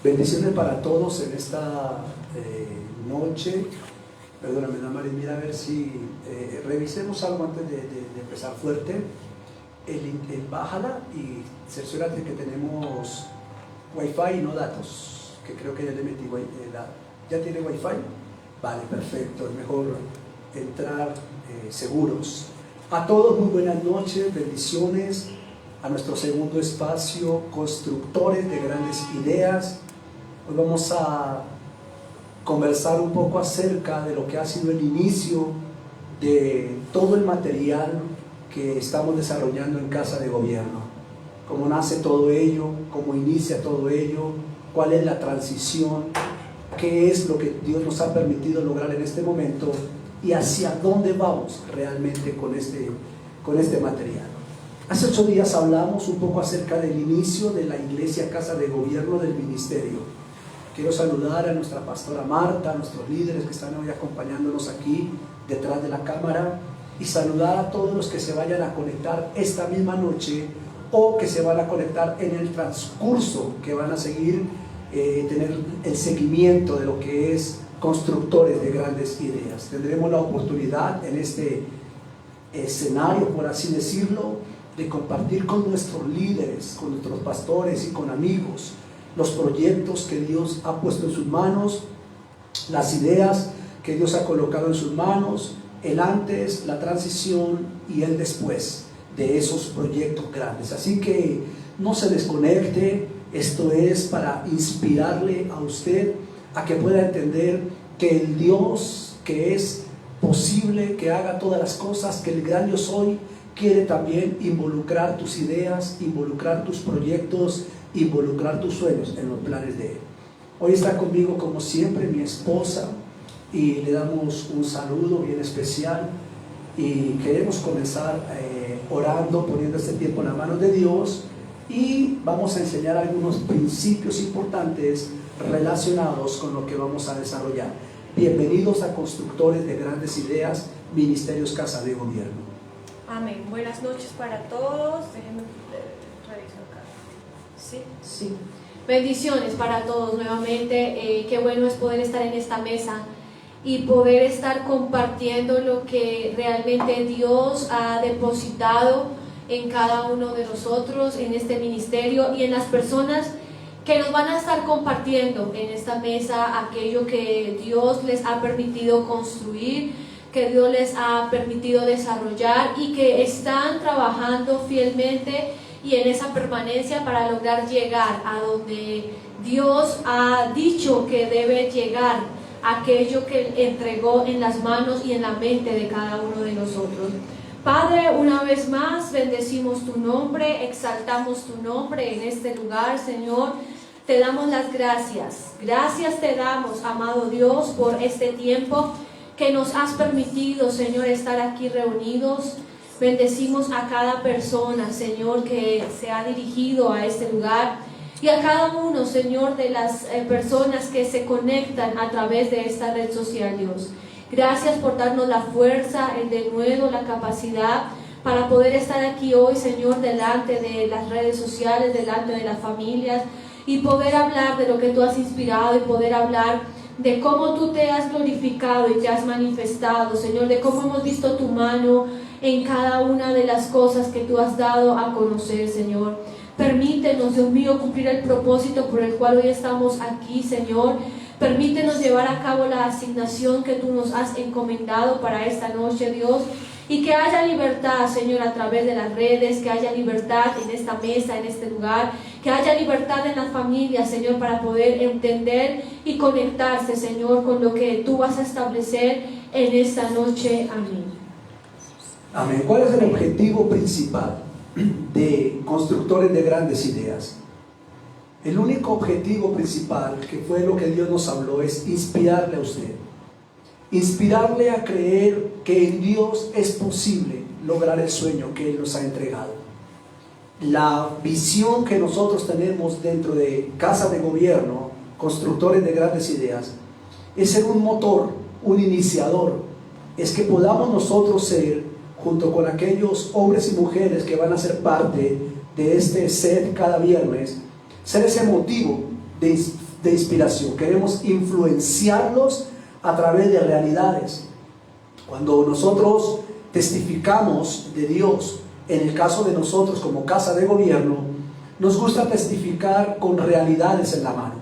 Bendiciones para todos en esta noche. Perdóname, Damaris, mira a ver si revisemos algo antes de empezar fuerte. Bájala y cerciórate que tenemos Wi-Fi y no datos, que creo que ya le metí ¿ya tiene Wi-Fi? Vale, perfecto, es mejor entrar seguros. A todos muy buenas noches, bendiciones a nuestro segundo espacio, Constructores de Grandes Ideas. Hoy vamos a conversar un poco acerca de lo que ha sido el inicio de todo el material que estamos desarrollando en Casa de Gobierno. Cómo nace todo ello, cómo inicia todo ello, cuál es la transición, qué es lo que Dios nos ha permitido lograr en este momento y hacia dónde vamos realmente con este material. Hace 8 días hablamos un poco acerca del inicio de la Iglesia Casa de Gobierno del Ministerio. Quiero saludar a nuestra pastora Marta, a nuestros líderes que están hoy acompañándonos aquí detrás de la cámara, y saludar a todos los que se vayan a conectar esta misma noche o que se van a conectar en el transcurso, que van a seguir, tener el seguimiento de lo que es Constructores de Grandes Ideas. Tendremos la oportunidad en este escenario, por así decirlo, de compartir con nuestros líderes, con nuestros pastores y con amigos los proyectos que Dios ha puesto en sus manos, las ideas que Dios ha colocado en sus manos, el antes, la transición y el después de esos proyectos grandes. Así que no se desconecte. Esto es para inspirarle a usted a que pueda entender que el Dios que es posible, que haga todas las cosas, que el gran yo soy, quiere también involucrar tus ideas, involucrar tus proyectos, involucrar tus sueños en los planes de Él. Hoy está conmigo, como siempre, mi esposa, y le damos un saludo bien especial, y queremos comenzar orando, poniendo este tiempo en las manos de Dios, y vamos a enseñar algunos principios importantes relacionados con lo que vamos a desarrollar. Bienvenidos a Constructores de Grandes Ideas, Ministerios Casa de Gobierno. Amén. Buenas noches para todos. Déjenme revisar acá. Sí. Bendiciones para todos nuevamente. Qué bueno es poder estar en esta mesa y poder estar compartiendo lo que realmente Dios ha depositado en cada uno de nosotros, en este ministerio y en las personas que nos van a estar compartiendo en esta mesa aquello que Dios les ha permitido construir, que Dios les ha permitido desarrollar y que están trabajando fielmente y en esa permanencia para lograr llegar a donde Dios ha dicho que debe llegar aquello que entregó en las manos y en la mente de cada uno de nosotros. Padre, una vez más bendecimos tu nombre, exaltamos tu nombre en este lugar, Señor. Te damos las gracias. Gracias te damos, amado Dios, por este tiempo que nos has permitido, Señor, estar aquí reunidos. Bendecimos a cada persona, Señor, que se ha dirigido a este lugar, y a cada uno, Señor, de las personas que se conectan a través de esta red social, Dios. Gracias por darnos la fuerza, el denuedo, la capacidad para poder estar aquí hoy, Señor, delante de las redes sociales, delante de las familias, y poder hablar de lo que tú has inspirado y poder hablar de cómo tú te has glorificado y te has manifestado, Señor, de cómo hemos visto tu mano en cada una de las cosas que tú has dado a conocer, Señor. Permítenos, Dios mío, cumplir el propósito por el cual hoy estamos aquí, Señor. Permítenos llevar a cabo la asignación que tú nos has encomendado para esta noche, Dios. Y que haya libertad, Señor, a través de las redes, que haya libertad en esta mesa, en este lugar, que haya libertad en las familias, Señor, para poder entender y conectarse, Señor, con lo que tú vas a establecer en esta noche. Amén. Amén. ¿Cuál es el objetivo principal de Constructores de Grandes Ideas? El único objetivo principal, que fue lo que Dios nos habló, es inspirarle a usted. Inspirarle a creer que en Dios es posible lograr el sueño que Él nos ha entregado. La visión que nosotros tenemos dentro de Casa de Gobierno, Constructores de Grandes Ideas, es ser un motor, un iniciador. Es que podamos nosotros ser, junto con aquellos hombres y mujeres que van a ser parte de este set cada viernes, ser ese motivo de inspiración, queremos influenciarlos a través de realidades. Cuando nosotros testificamos de Dios, en el caso de nosotros como Casa de Gobierno, nos gusta testificar con realidades en la mano.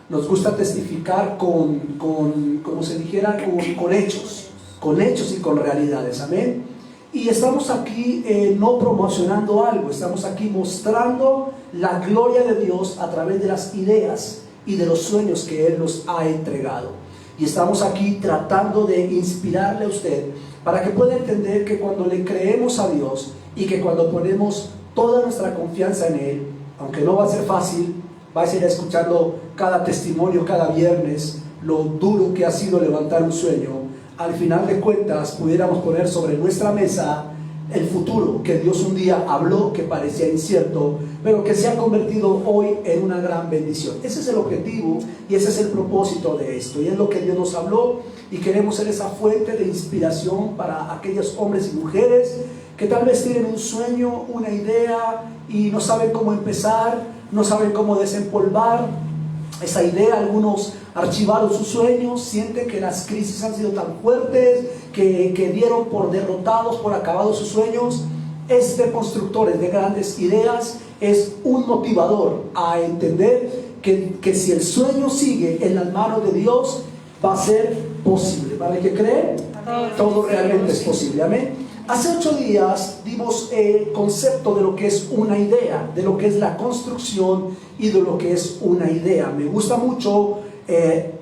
Nos gusta testificar como se dijera, con hechos y con realidades. Amén. Y estamos aquí no promocionando algo, estamos aquí mostrando la gloria de Dios a través de las ideas y de los sueños que Él nos ha entregado. Y estamos aquí tratando de inspirarle a usted para que pueda entender que cuando le creemos a Dios y que cuando ponemos toda nuestra confianza en Él, aunque no va a ser fácil, vais a ir escuchando cada testimonio cada viernes, lo duro que ha sido levantar un sueño. Al final de cuentas pudiéramos poner sobre nuestra mesa el futuro que Dios un día habló, que parecía incierto, pero que se ha convertido hoy en una gran bendición. Ese es el objetivo y ese es el propósito de esto, y es lo que Dios nos habló, y queremos ser esa fuente de inspiración para aquellos hombres y mujeres que tal vez tienen un sueño, una idea y no saben cómo empezar, no saben cómo desempolvar esa idea. Algunos archivaron sus sueños, sienten que las crisis han sido tan fuertes que dieron por derrotados, por acabados sus sueños. Constructores de grandes ideas es un motivador a entender que si el sueño sigue en las manos de Dios, va a ser posible. ¿Vale que creen? Todo realmente es posible. Amén. Hace 8 días dimos el concepto de lo que es una idea, de lo que es la construcción y de lo que es una idea. Me gusta mucho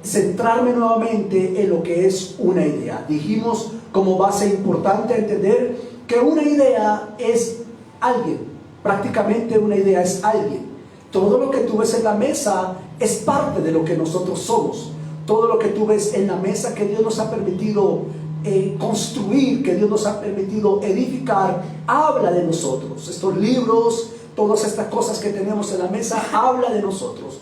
centrarme nuevamente en lo que es una idea. Dijimos como base importante entender que una idea es alguien, prácticamente una idea es alguien. Todo lo que tú ves en la mesa es parte de lo que nosotros somos. Todo lo que tú ves en la mesa que Dios nos ha permitido construir, que Dios nos ha permitido edificar, habla de nosotros. Estos libros, todas estas cosas que tenemos en la mesa, habla de nosotros.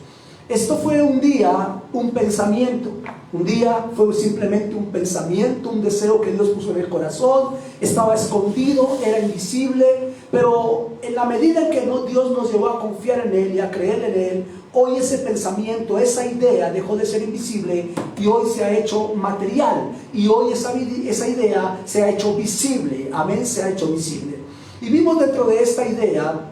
Esto fue un día, un pensamiento. Un día fue simplemente un pensamiento, un deseo que Dios puso en el corazón. Estaba escondido, era invisible, pero en la medida en que Dios nos llevó a confiar en Él y a creer en Él, hoy ese pensamiento, esa idea dejó de ser invisible y hoy se ha hecho material. Y hoy esa idea se ha hecho visible. Amén, se ha hecho visible. Y vimos dentro de esta idea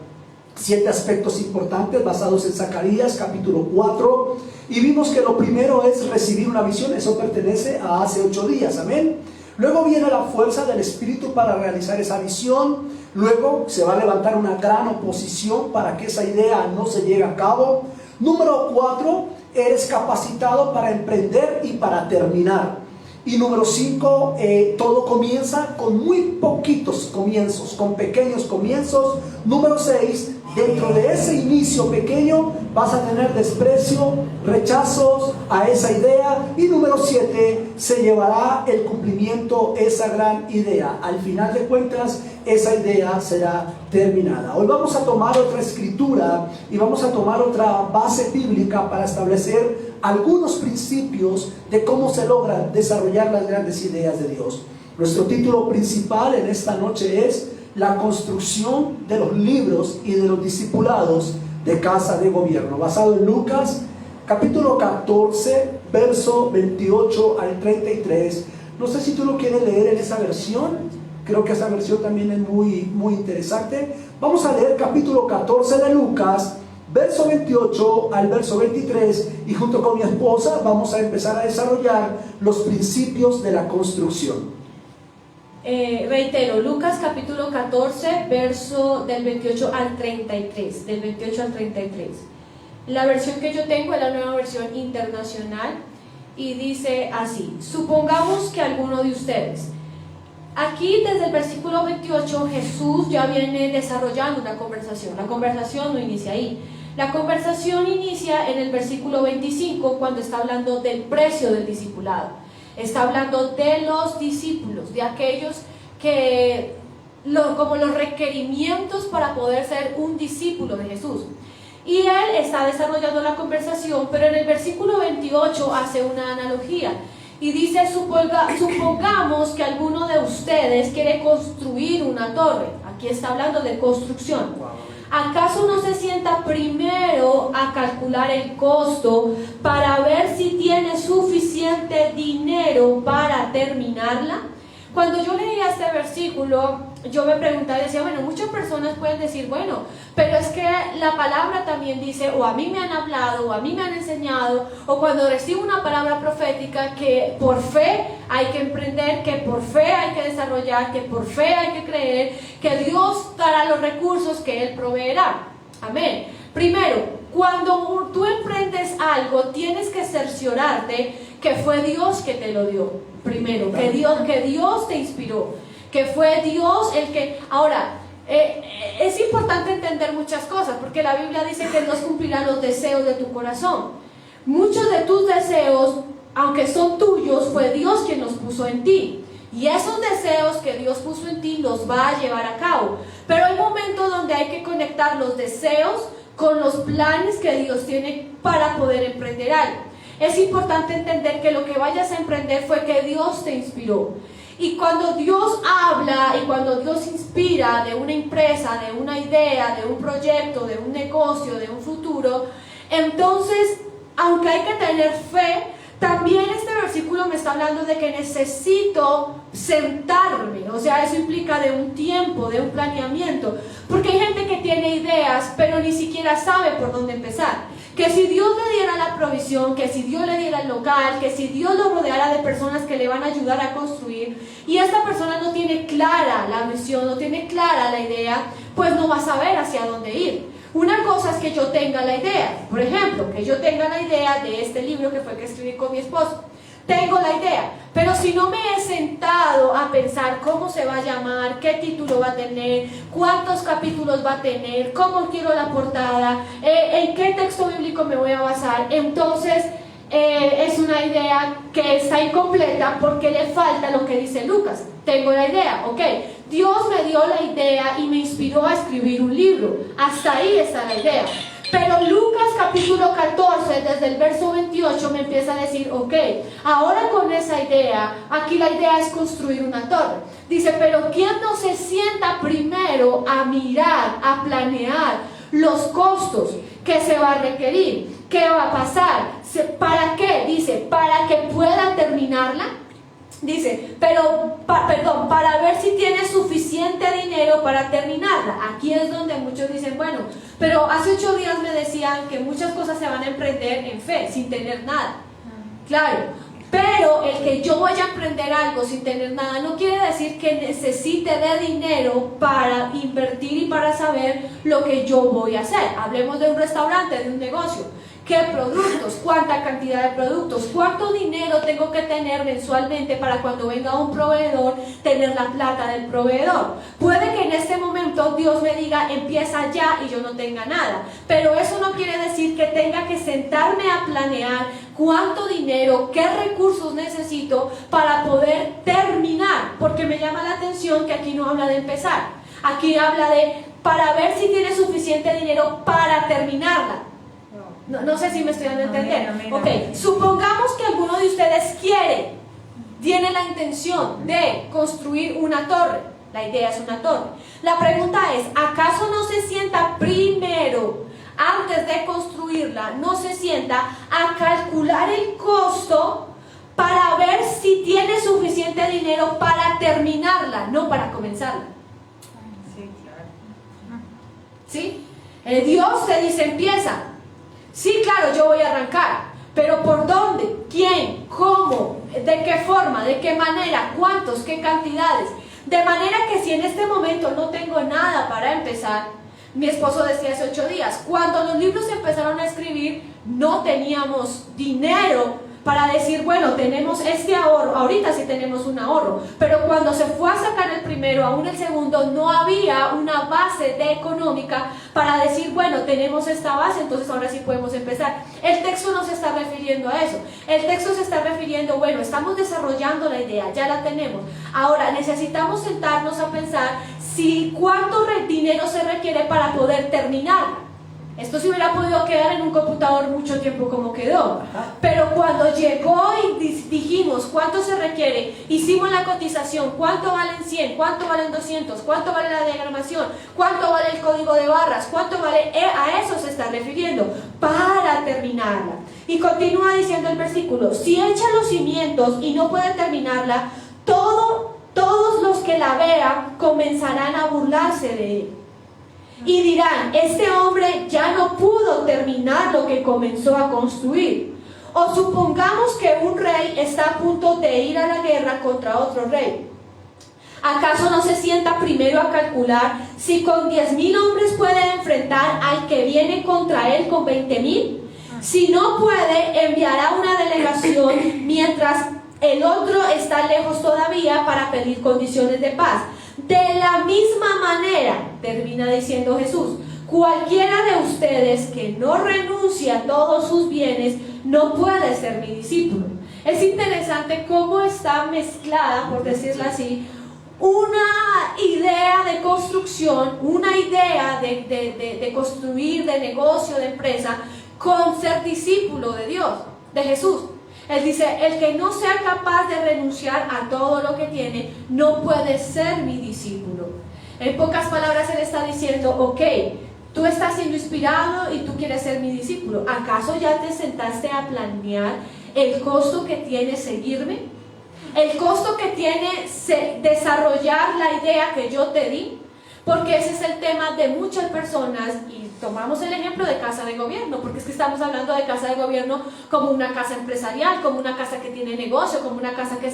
7 aspectos importantes basados en Zacarías capítulo 4, y vimos que lo primero es recibir una visión. Eso pertenece a hace 8 días, amén. Luego viene la fuerza del Espíritu para realizar esa visión. Luego se va a levantar una gran oposición para que esa idea no se lleve a cabo. Número 4, eres capacitado para emprender y para terminar. Y número 5, todo comienza con muy poquitos comienzos, con pequeños comienzos. Número 6, dentro de ese inicio pequeño vas a tener desprecio, rechazos a esa idea. Y número 7, se llevará el cumplimiento esa gran idea. Al final de cuentas, esa idea será terminada. Hoy vamos a tomar otra escritura y vamos a tomar otra base bíblica para establecer algunos principios de cómo se logran desarrollar las grandes ideas de Dios. Nuestro título principal en esta noche es la construcción de los libros y de los discipulados de Casa de Gobierno, basado en Lucas capítulo 14 verso 28 al 33. No sé si tú lo quieres leer en esa versión. Creo que esa versión también es muy interesante. Vamos a leer capítulo 14 de Lucas, verso 28 al verso 23, y junto con mi esposa vamos a empezar a desarrollar los principios de la construcción. Reitero, Lucas capítulo 14, verso del 28 al 33, del 28 al 33. La versión que yo tengo es la Nueva Versión Internacional y dice así: supongamos que alguno de ustedes. Aquí desde el versículo 28 Jesús ya viene desarrollando una conversación. La conversación no inicia ahí. La conversación inicia en el versículo 25 cuando está hablando del precio del discipulado. Está hablando de los discípulos, de aquellos que, como los requerimientos para poder ser un discípulo de Jesús. Y él está desarrollando la conversación, pero en el versículo 28 hace una analogía. Y dice, supongamos que alguno de ustedes quiere construir una torre. Aquí está hablando de construcción. ¿acaso no se sienta primero a calcular el costo para ver si tiene suficiente dinero para terminarla? Cuando yo leía este versículo, yo me preguntaba y decía, bueno, muchas personas pueden decir, bueno, pero es que la palabra también dice, o a mí me han hablado, o a mí me han enseñado, o cuando recibo una palabra profética, que por fe hay que emprender, que por fe hay que desarrollar, que por fe hay que creer, que Dios dará los recursos que Él proveerá. Amén. Primero, cuando tú emprendes algo, tienes que cerciorarte que fue Dios que te lo dio. Primero, que Dios te inspiró, que fue Dios el que... Ahora, es importante entender muchas cosas, porque la Biblia dice que Dios cumplirá los deseos de tu corazón. Muchos de tus deseos, aunque son tuyos, fue Dios quien los puso en ti. Y esos deseos que Dios puso en ti los va a llevar a cabo. Pero hay momentos donde hay que conectar los deseos con los planes que Dios tiene para poder emprender algo. Es importante entender que lo que vayas a emprender fue que Dios te inspiró. Y cuando Dios habla y cuando Dios inspira de una empresa, de una idea, de un proyecto, de un negocio, de un futuro, entonces, aunque hay que tener fe, también este versículo me está hablando de que necesito sentarme. O sea, eso implica de un tiempo, de un planeamiento. Porque hay gente que tiene ideas, pero ni siquiera sabe por dónde empezar. Que si Dios le diera la provisión, que si Dios le diera el local, que si Dios lo rodeara de personas que le van a ayudar a construir, y esta persona no tiene clara la misión, no tiene clara la idea, pues no va a saber hacia dónde ir. Una cosa es que yo tenga la idea, por ejemplo, que yo tenga la idea de este libro que fue que escribí con mi esposo. Tengo la idea, pero si no me he sentado a pensar cómo se va a llamar, qué título va a tener, cuántos capítulos va a tener, cómo quiero la portada, en qué texto bíblico me voy a basar, entonces es una idea que está incompleta porque le falta lo que dice Lucas. Tengo la idea, ok, Dios me dio la idea y me inspiró a escribir un libro, hasta ahí está la idea. Pero Lucas capítulo 14, desde el verso 28 me empieza a decir, ok, ahora con esa idea, aquí la idea es construir una torre. Dice, pero ¿quién no se sienta primero a mirar, a planear los costos que se va a requerir? ¿Qué va a pasar? ¿Para qué? Dice, para que pueda terminarla. Dice, para ver si tiene suficiente dinero para terminarla. Aquí es donde muchos dicen, bueno, pero hace 8 días me decían que muchas cosas se van a emprender en fe, sin tener nada. Claro, pero el que yo voy a emprender algo sin tener nada no quiere decir que necesite de dinero para invertir y para saber lo que yo voy a hacer. Hablemos de un restaurante, de un negocio. ¿Qué productos? ¿Cuánta cantidad de productos? ¿Cuánto dinero tengo que tener mensualmente para cuando venga un proveedor tener la plata del proveedor? Puede que en este momento Dios me diga empieza ya y yo no tenga nada, pero eso no quiere decir que tenga que sentarme a planear cuánto dinero, qué recursos necesito para poder terminar, porque me llama la atención que aquí no habla de empezar, aquí habla de para ver si tiene suficiente dinero para terminarla. No sé si me estoy dando a entender. Ok, supongamos que alguno de ustedes tiene la intención de construir una torre. La idea es una torre. La pregunta es, ¿acaso no se sienta primero, antes de construirla, no se sienta a calcular el costo para ver si tiene suficiente dinero para terminarla, no para comenzarla? Sí, claro. ¿Sí? Dios te dice, empieza. Sí, claro, yo voy a arrancar, pero ¿por dónde? ¿Quién? ¿Cómo? ¿De qué forma? ¿De qué manera? ¿Cuántos? ¿Qué cantidades? De manera que si en este momento no tengo nada para empezar, mi esposo decía hace 8 días, cuando los libros se empezaron a escribir, no teníamos dinero para decir, bueno, tenemos este ahorro, ahorita sí tenemos un ahorro, pero cuando se fue a sacar el primero, aún el segundo, no había una base económica para decir, bueno, tenemos esta base, entonces ahora sí podemos empezar. El texto no se está refiriendo a eso, el texto se está refiriendo, bueno, estamos desarrollando la idea, ya la tenemos, ahora necesitamos sentarnos a pensar si cuánto dinero se requiere para poder terminarla. Esto se hubiera podido quedar en un computador mucho tiempo como quedó. Pero cuando llegó y dijimos cuánto se requiere, hicimos la cotización, cuánto valen 100, cuánto valen 200, cuánto vale la diagramación, cuánto vale el código de barras, cuánto vale, a eso se está refiriendo, para terminarla. Y continúa diciendo el versículo: si echa los cimientos y no puede terminarla, todos los que la vean comenzarán a burlarse de él. Y dirán: este hombre ya no pudo terminar lo que comenzó a construir. O supongamos que un rey está a punto de ir a la guerra contra otro rey. ¿Acaso no se sienta primero a calcular si con 10,000 hombres puede enfrentar al que viene contra él con 20,000? Si no puede, enviará una delegación mientras el otro está lejos todavía para pedir condiciones de paz. De la misma manera, termina diciendo Jesús, cualquiera de ustedes que no renuncie a todos sus bienes no puede ser mi discípulo. Es interesante cómo está mezclada, por decirlo así, una idea de construcción, una idea de construir, de negocio, de empresa, con ser discípulo de Dios, de Jesús. Él dice: el que no sea capaz de renunciar a todo lo que tiene, no puede ser mi discípulo. En pocas palabras, él está diciendo: ok, tú estás siendo inspirado y tú quieres ser mi discípulo. ¿Acaso ya te sentaste a planear el costo que tiene seguirme? ¿El costo que tiene desarrollar la idea que yo te di? Porque ese es el tema de muchas personas, y tomamos el ejemplo de casa de gobierno, porque es que estamos hablando de casa de gobierno como una casa empresarial, como una casa que tiene negocio, como una casa que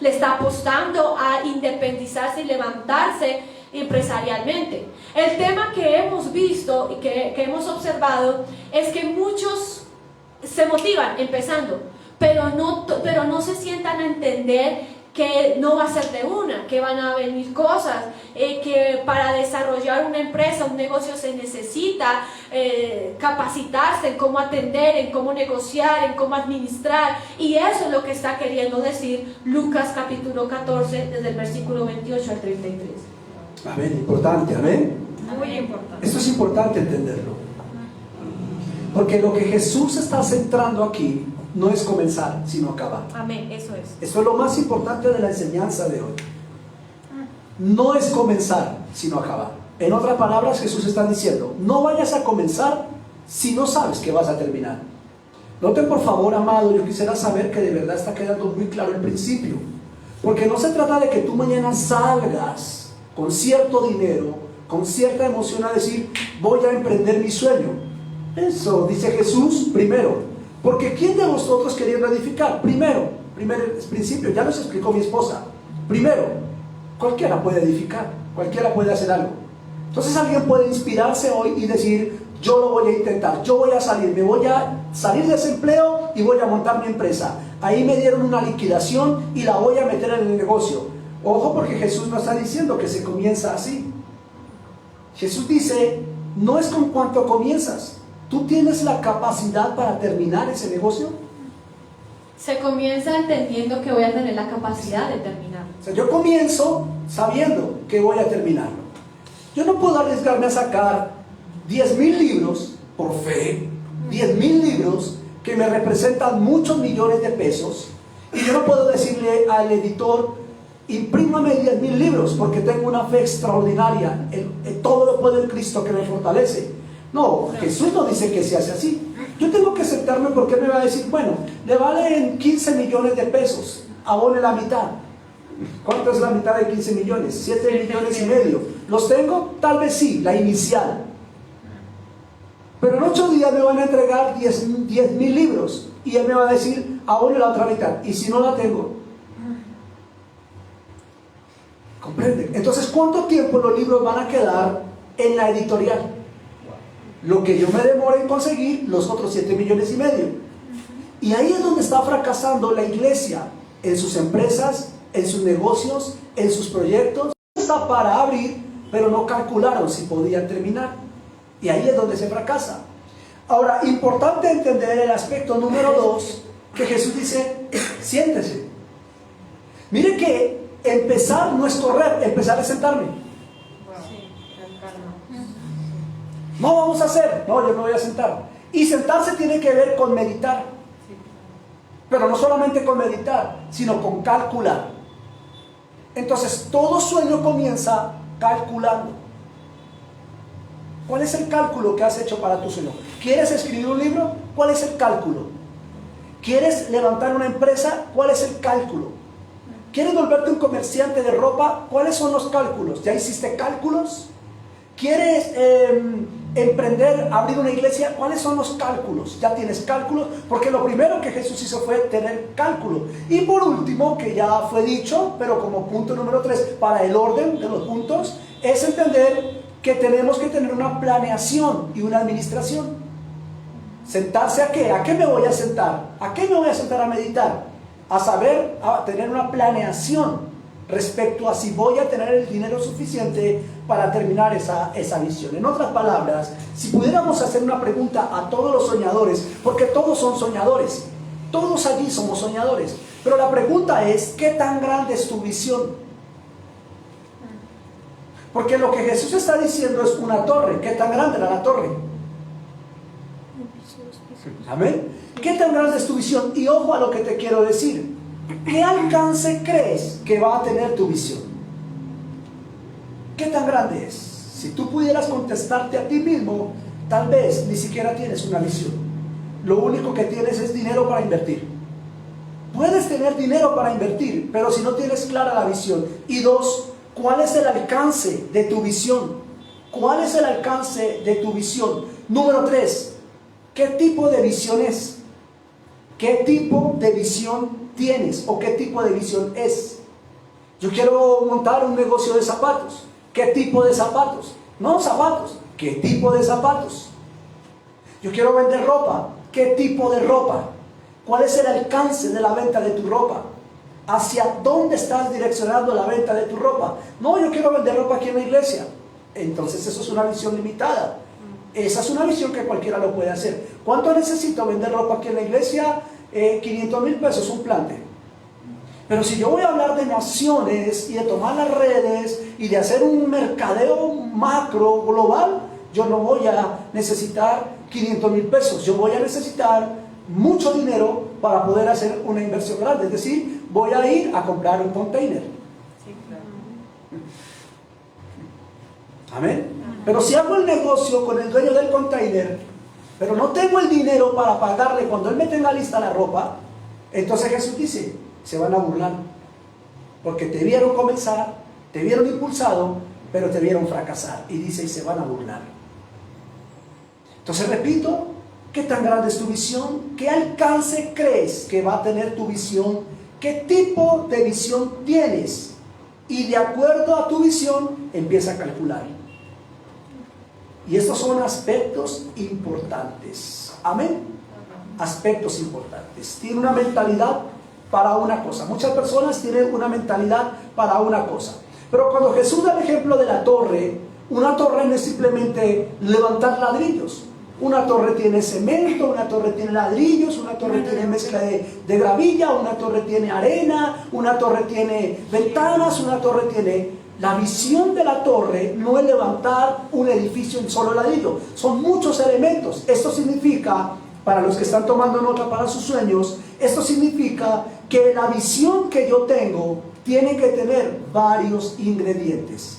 le está apostando a independizarse y levantarse empresarialmente. El tema que hemos visto y que hemos observado es que muchos se motivan empezando, pero no se sientan a entender que no va a ser de una, que van a venir cosas, que para desarrollar una empresa, un negocio, se necesita capacitarse en cómo atender, en cómo negociar, en cómo administrar. Y eso es lo que está queriendo decir Lucas capítulo 14, desde el versículo 28 al 33. Amén, importante, amén. Muy importante. Esto es importante entenderlo, porque lo que Jesús está centrando aquí no es comenzar, sino acabar. Amén, eso es. Esto es lo más importante de la enseñanza de hoy. No es comenzar, sino acabar. En otras palabras, Jesús está diciendo: no vayas a comenzar si no sabes que vas a terminar. Noten por favor, amado, yo quisiera saber que de verdad está quedando muy claro el principio, porque no se trata de que tú mañana salgas con cierto dinero, con cierta emoción, a decir: voy a emprender mi sueño. Eso dice Jesús primero. Porque ¿quién de vosotros queriendo edificar? Primer principio, ya nos explicó mi esposa. Primero, cualquiera puede edificar, cualquiera puede hacer algo. Entonces alguien puede inspirarse hoy y decir: yo lo voy a intentar, yo voy a salir, me voy a salir de ese empleo y voy a montar mi empresa. Ahí me dieron una liquidación y la voy a meter en el negocio. Ojo, porque Jesús no está diciendo que se comienza así. Jesús dice: no es con cuánto comienzas. ¿Tú tienes la capacidad para terminar ese negocio? Se comienza entendiendo que voy a tener la capacidad de terminar. O sea, yo comienzo sabiendo que voy a terminarlo. Yo no puedo arriesgarme a sacar 10,000 libros por fe, 10,000 libros que me representan muchos millones de pesos, y yo no puedo decirle al editor: imprímame 10,000 libros porque tengo una fe extraordinaria, todo lo puede en Cristo que me fortalece. No, Jesús no dice que se hace así. Yo tengo que sentarme, porque Él me va a decir: bueno, le valen 15 millones de pesos, abone la mitad. ¿Cuánto es la mitad de 15 millones? 7 millones y medio. ¿Los tengo? Tal vez sí, la inicial. Pero en 8 días me van a entregar 10,000 libros y Él me va a decir: abone la otra mitad. Y si no la tengo, ¿comprende? Entonces, ¿cuánto tiempo los libros van a quedar en la editorial? Lo que yo me demore en conseguir los otros 7 millones y medio. Y ahí es donde está fracasando la iglesia, en sus empresas, en sus negocios, en sus proyectos. Está para abrir, pero no calcularon si podían terminar. Y ahí es donde se fracasa. Ahora, importante entender el aspecto número 2, que Jesús dice: siéntese. Mire que empezar no es correr, empezar es sentarme. No vamos a hacer. No, yo me voy a sentar. Y sentarse tiene que ver con meditar. Pero no solamente con meditar, sino con calcular. Entonces, todo sueño comienza calculando. ¿Cuál es el cálculo que has hecho para tu sueño? ¿Quieres escribir un libro? ¿Cuál es el cálculo? ¿Quieres levantar una empresa? ¿Cuál es el cálculo? ¿Quieres volverte un comerciante de ropa? ¿Cuáles son los cálculos? ¿Ya hiciste cálculos? ¿Quieres emprender, abrir una iglesia? ¿Cuáles son los cálculos? ¿Ya tienes cálculos? Porque lo primero que Jesús hizo fue tener cálculo. Y por último, que ya fue dicho, pero como punto número 3, para el orden de los puntos, es entender que tenemos que tener una planeación y una administración. ¿Sentarse a qué? ¿A qué me voy a sentar? ¿A qué me voy a sentar a meditar? A saber, a tener una planeación respecto a si voy a tener el dinero suficiente para terminar esa visión. En otras palabras, si pudiéramos hacer una pregunta a todos los soñadores, porque todos son soñadores, todos allí somos soñadores, pero la pregunta es, ¿qué tan grande es tu visión? Porque lo que Jesús está diciendo es una torre. ¿Qué tan grande era la torre? Amén. ¿Qué tan grande es tu visión? Y ojo a lo que te quiero decir. ¿Qué alcance crees que va a tener tu visión? ¿Qué tan grande es? Si tú pudieras contestarte a ti mismo, tal vez ni siquiera tienes una visión. Lo único que tienes es dinero para invertir. Puedes tener dinero para invertir, pero si no tienes clara la visión. Y 2, ¿cuál es el alcance de tu visión? ¿Cuál es el alcance de tu visión? Número 3, ¿qué tipo de visión es? ¿Qué tipo de visión tienes? ¿O qué tipo de visión es? Yo quiero montar un negocio de zapatos. ¿Qué tipo de zapatos? No zapatos. ¿Qué tipo de zapatos? Yo quiero vender ropa. ¿Qué tipo de ropa? ¿Cuál es el alcance de la venta de tu ropa? ¿Hacia dónde estás direccionando la venta de tu ropa? No, yo quiero vender ropa aquí en la iglesia. Entonces eso es una visión limitada. Esa es una visión que cualquiera lo puede hacer. ¿Cuánto necesito vender ropa aquí en la iglesia? 500,000 pesos, un plante. Pero si yo voy a hablar de naciones y de tomar las redes y de hacer un mercadeo macro, global, yo no voy a necesitar 500,000 pesos. Yo voy a necesitar mucho dinero para poder hacer una inversión grande. Es decir, voy a ir a comprar un container. Sí, claro. Amén. Pero si hago el negocio con el dueño del container, pero no tengo el dinero para pagarle cuando él me tenga lista la ropa, entonces Jesús dice, se van a burlar. Porque te vieron comenzar, te vieron impulsado, pero te vieron fracasar. Y dice, y se van a burlar. Entonces repito, ¿qué tan grande es tu visión? ¿Qué alcance crees que va a tener tu visión? ¿Qué tipo de visión tienes? Y de acuerdo a tu visión, empieza a calcular. Y estos son aspectos importantes. Amén. Aspectos importantes. Tiene una mentalidad para una cosa. Muchas personas tienen una mentalidad para una cosa. Pero cuando Jesús da el ejemplo de la torre, una torre no es simplemente levantar ladrillos. Una torre tiene cemento, una torre tiene ladrillos, una torre tiene mezcla de gravilla, una torre tiene arena, una torre tiene ventanas, una torre tiene... La visión de la torre no es levantar un edificio en solo ladrillo, son muchos elementos. Esto significa, para los que están tomando nota para sus sueños, esto significa que la visión que yo tengo tiene que tener varios ingredientes.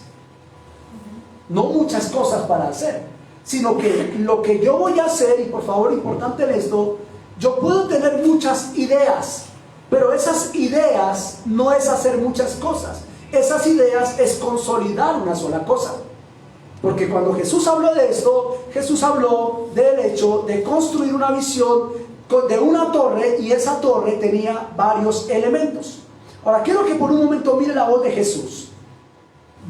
No muchas cosas para hacer, sino que lo que yo voy a hacer, y por favor, importante en esto, yo puedo tener muchas ideas, pero esas ideas no es hacer muchas cosas. Esas ideas es consolidar una sola cosa. Porque cuando Jesús habló de esto, Jesús habló del hecho de construir una visión de una torre, y esa torre tenía varios elementos. Ahora quiero que por un momento mire la voz de Jesús.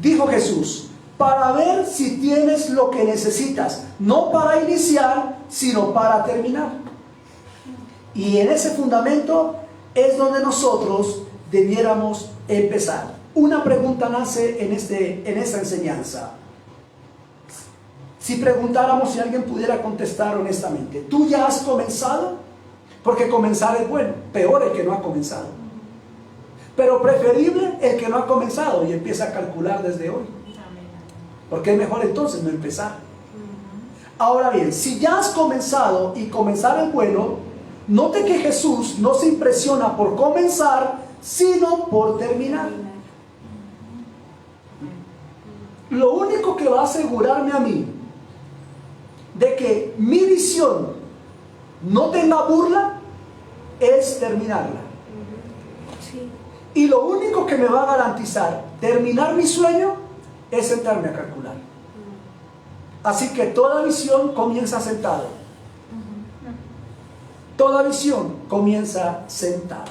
Dijo Jesús, para ver si tienes lo que necesitas, no para iniciar, sino para terminar. Y en ese fundamento es donde nosotros debiéramos empezar. Una pregunta nace en esta enseñanza. Si preguntáramos, si alguien pudiera contestar honestamente, ¿tú ya has comenzado? Porque comenzar es bueno, peor el que no ha comenzado. Pero preferible el que no ha comenzado y empieza a calcular desde hoy. Porque es mejor entonces no empezar. Ahora bien, si ya has comenzado y comenzar es bueno, note que Jesús no se impresiona por comenzar, sino por terminar. Lo único que va a asegurarme a mí de que mi visión no tenga burla es terminarla. Y lo único que me va a garantizar terminar mi sueño es sentarme a calcular. Así que toda visión comienza sentado. Toda visión comienza sentado.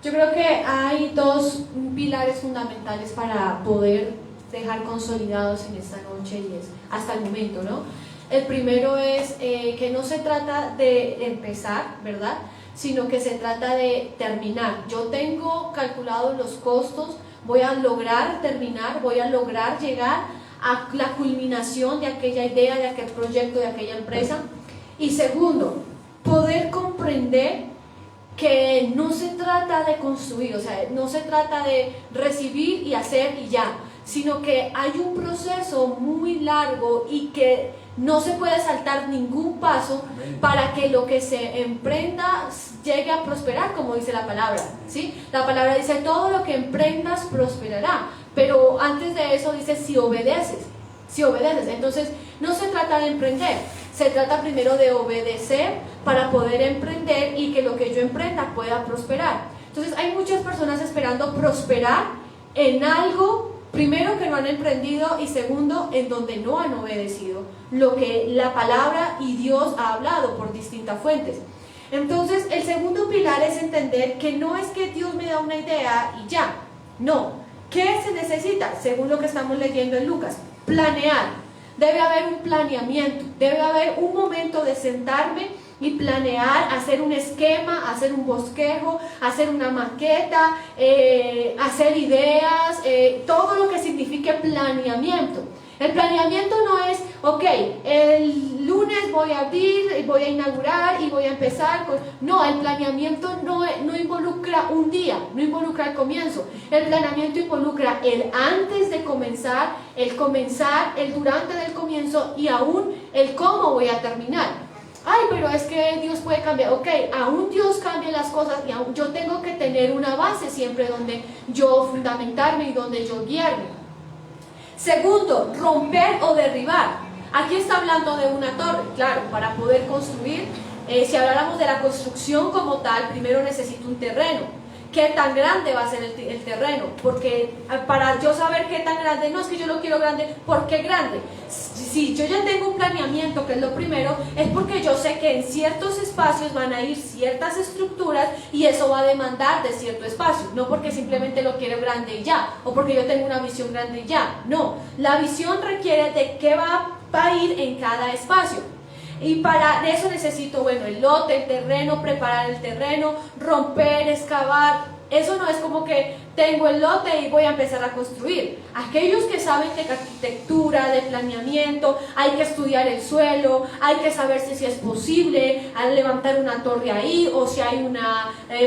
Yo creo que hay dos pilares fundamentales para poder dejar consolidados en esta noche y es hasta el momento, ¿no? El primero es que no se trata de empezar, ¿verdad? Sino que se trata de terminar. Yo tengo calculados los costos, voy a lograr terminar, voy a lograr llegar a la culminación de aquella idea, de aquel proyecto, de aquella empresa. Y segundo, poder comprender que no se trata de construir, o sea, no se trata de recibir y hacer y ya, sino que hay un proceso muy largo y que no se puede saltar ningún paso para que lo que se emprenda llegue a prosperar, como dice la palabra, ¿sí? La palabra dice, todo lo que emprendas prosperará, pero antes de eso dice, si obedeces. Entonces, no se trata de emprender, se trata primero de obedecer para poder emprender y que lo que yo emprenda pueda prosperar. Entonces, hay muchas personas esperando prosperar en algo, primero que no han emprendido y segundo en donde no han obedecido lo que la palabra y Dios ha hablado por distintas fuentes. Entonces el segundo pilar es entender que no es que Dios me da una idea y ya, no. ¿Qué se necesita? Según lo que estamos leyendo en Lucas, planear. Debe haber un planeamiento, debe haber un momento de sentarme y planear, hacer un esquema, hacer un bosquejo, hacer una maqueta, hacer ideas, todo lo que signifique planeamiento. El planeamiento no es, ok, el lunes voy a abrir, voy a inaugurar y voy a empezar con... No, el planeamiento no involucra un día, no involucra el comienzo. El planeamiento involucra el antes de comenzar, el durante del comienzo y aún el cómo voy a terminar. Ay, pero es que Dios puede cambiar. Ok, aún Dios cambia las cosas y aún yo tengo que tener una base siempre donde yo fundamentarme y donde yo guiarme. Segundo, romper o derribar. Aquí está hablando de una torre, claro, para poder construir. Si habláramos de la construcción como tal, primero necesito un terreno. ¿Qué tan grande va a ser el terreno? Porque para yo saber qué tan grande, no es que yo lo quiero grande, ¿por qué grande? Si yo ya tengo un planeamiento, que es lo primero, es porque yo sé que en ciertos espacios van a ir ciertas estructuras y eso va a demandar de cierto espacio, no porque simplemente lo quiero grande y ya, o porque yo tengo una visión grande y ya, no. La visión requiere de qué va a ir en cada espacio. Y para eso necesito, bueno, el lote, el terreno, preparar el terreno, romper, excavar. Eso no es como que tengo el lote y voy a empezar a construir. Aquellos que saben de arquitectura, de planeamiento, hay que estudiar el suelo, hay que saber si es posible levantar una torre ahí o si hay un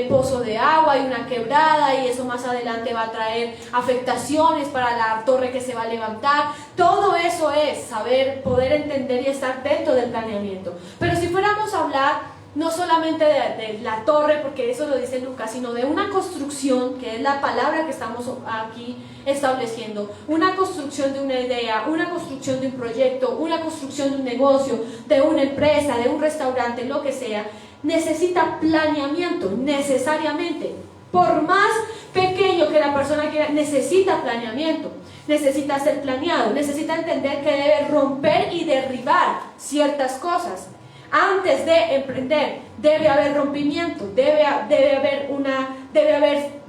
pozo de agua, hay una quebrada y eso más adelante va a traer afectaciones para la torre que se va a levantar. Todo eso es saber, poder entender y estar dentro del planeamiento. Pero si fuéramos a hablar no solamente de la torre, porque eso lo dice Lucas, sino de una construcción, que es la palabra que estamos aquí estableciendo, una construcción de una idea, una construcción de un proyecto, una construcción de un negocio, de una empresa, de un restaurante, lo que sea, necesita planeamiento, necesariamente. Por más pequeño que la persona quiera, necesita planeamiento, necesita ser planeado, necesita entender que debe romper y derribar ciertas cosas. Antes de emprender debe haber rompimiento, debe haber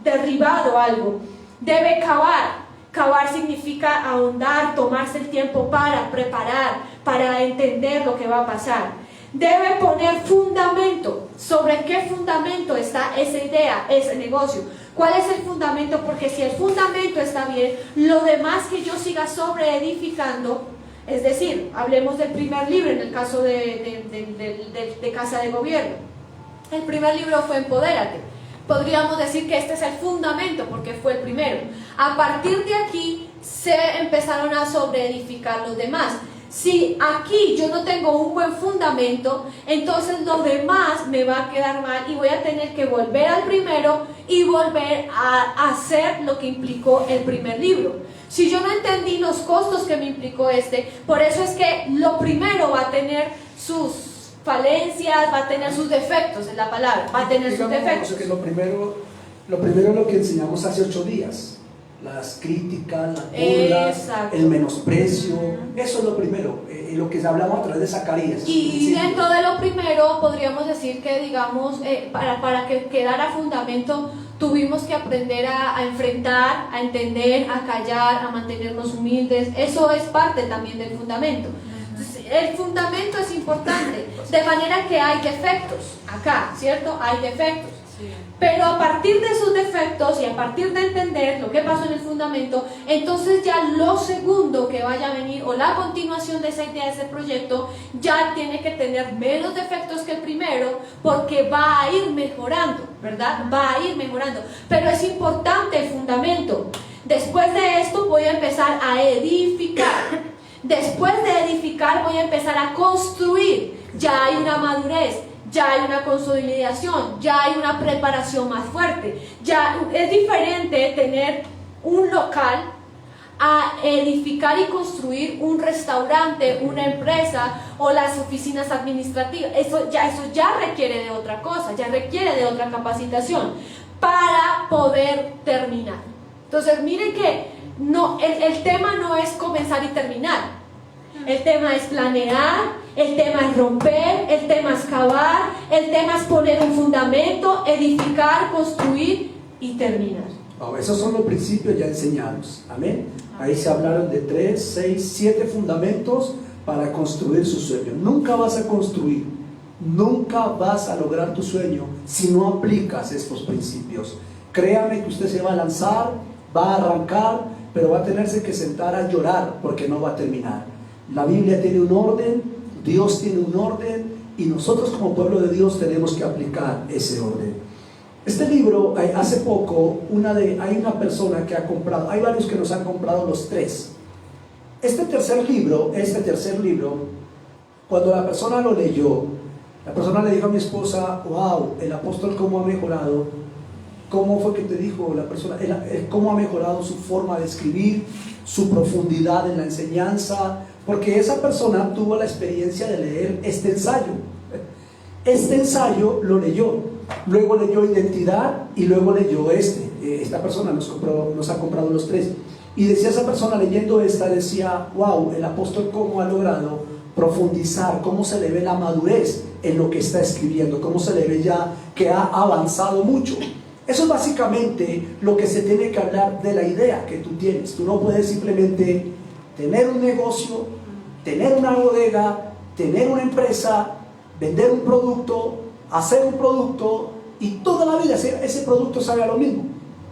derribado algo, debe cavar. Cavar significa ahondar, tomarse el tiempo para preparar, para entender lo que va a pasar. Debe poner fundamento. ¿Sobre qué fundamento está esa idea, ese negocio? ¿Cuál es el fundamento? Porque si el fundamento está bien, lo demás que yo siga sobre edificando. Es decir, hablemos del primer libro en el caso de Casa de Gobierno. El primer libro fue Empodérate. Podríamos decir que este es el fundamento porque fue el primero. A partir de aquí se empezaron a sobreedificar los demás. Si aquí yo no tengo un buen fundamento, entonces lo demás me va a quedar mal y voy a tener que volver al primero y volver a hacer lo que implicó el primer libro. Si yo no entendí los costos que me implicó por eso es que lo primero va a tener sus falencias, va a tener sus defectos, es la palabra, va a tener sus defectos. Que lo primero es lo que enseñamos hace 8 días. Las críticas, las burlas, el menosprecio, eso es lo primero, lo que hablamos a través de Zacarías. Y dentro de lo primero podríamos decir que, digamos, para que quedara fundamento, tuvimos que aprender a enfrentar, a entender, a callar, a mantenernos humildes. Eso es parte también del fundamento. Entonces, el fundamento es importante, de manera que hay defectos acá, ¿cierto? Hay defectos. Pero a partir de esos defectos y a partir de entender lo que pasó en el fundamento, entonces ya lo segundo que vaya a venir o la continuación de esa idea, de ese proyecto, ya tiene que tener menos defectos que el primero, porque va a ir mejorando, ¿verdad? Va a ir mejorando. Pero es importante el fundamento. Después de esto voy a empezar a edificar. Después de edificar voy a empezar a construir. Ya hay una madurez, ya hay una consolidación, ya hay una preparación más fuerte. Ya es diferente tener un local a edificar y construir un restaurante, una empresa o las oficinas administrativas. Eso ya requiere de otra cosa, ya requiere de otra capacitación para poder terminar. Entonces miren que el tema no es comenzar y terminar. El tema es planear, el tema es romper, el tema es cavar, el tema es poner un fundamento, edificar, construir y terminar. Esos son los principios ya enseñados. Amén. Ahí se hablaron de 3, 6, 7 fundamentos para construir su sueño. Nunca vas a construir, nunca vas a lograr tu sueño si no aplicas estos principios. Créame que usted se va a lanzar, va a arrancar, pero va a tenerse que sentar a llorar porque no va a terminar. La Biblia tiene un orden, Dios tiene un orden y nosotros como pueblo de Dios tenemos que aplicar ese orden. Este libro, hace poco, hay una persona que ha comprado, hay varios que nos han comprado los 3. Este tercer libro, cuando la persona lo leyó, la persona le dijo a mi esposa: wow, el apóstol cómo ha mejorado. ¿Cómo fue que te dijo la persona? ¿Cómo ha mejorado su forma de escribir, su profundidad en la enseñanza? Porque esa persona tuvo la experiencia de leer este ensayo. Este ensayo lo leyó, luego leyó Identidad y luego leyó esta persona nos ha comprado los 3. Y decía esa persona leyendo decía: wow, el apóstol cómo ha logrado profundizar, cómo se le ve la madurez en lo que está escribiendo, cómo se le ve ya que ha avanzado mucho. Eso es básicamente lo que se tiene que hablar de la idea que tú tienes. Tú no puedes simplemente tener un negocio, tener una bodega, tener una empresa, vender un producto, hacer un producto y toda la vida ese producto sabe a lo mismo.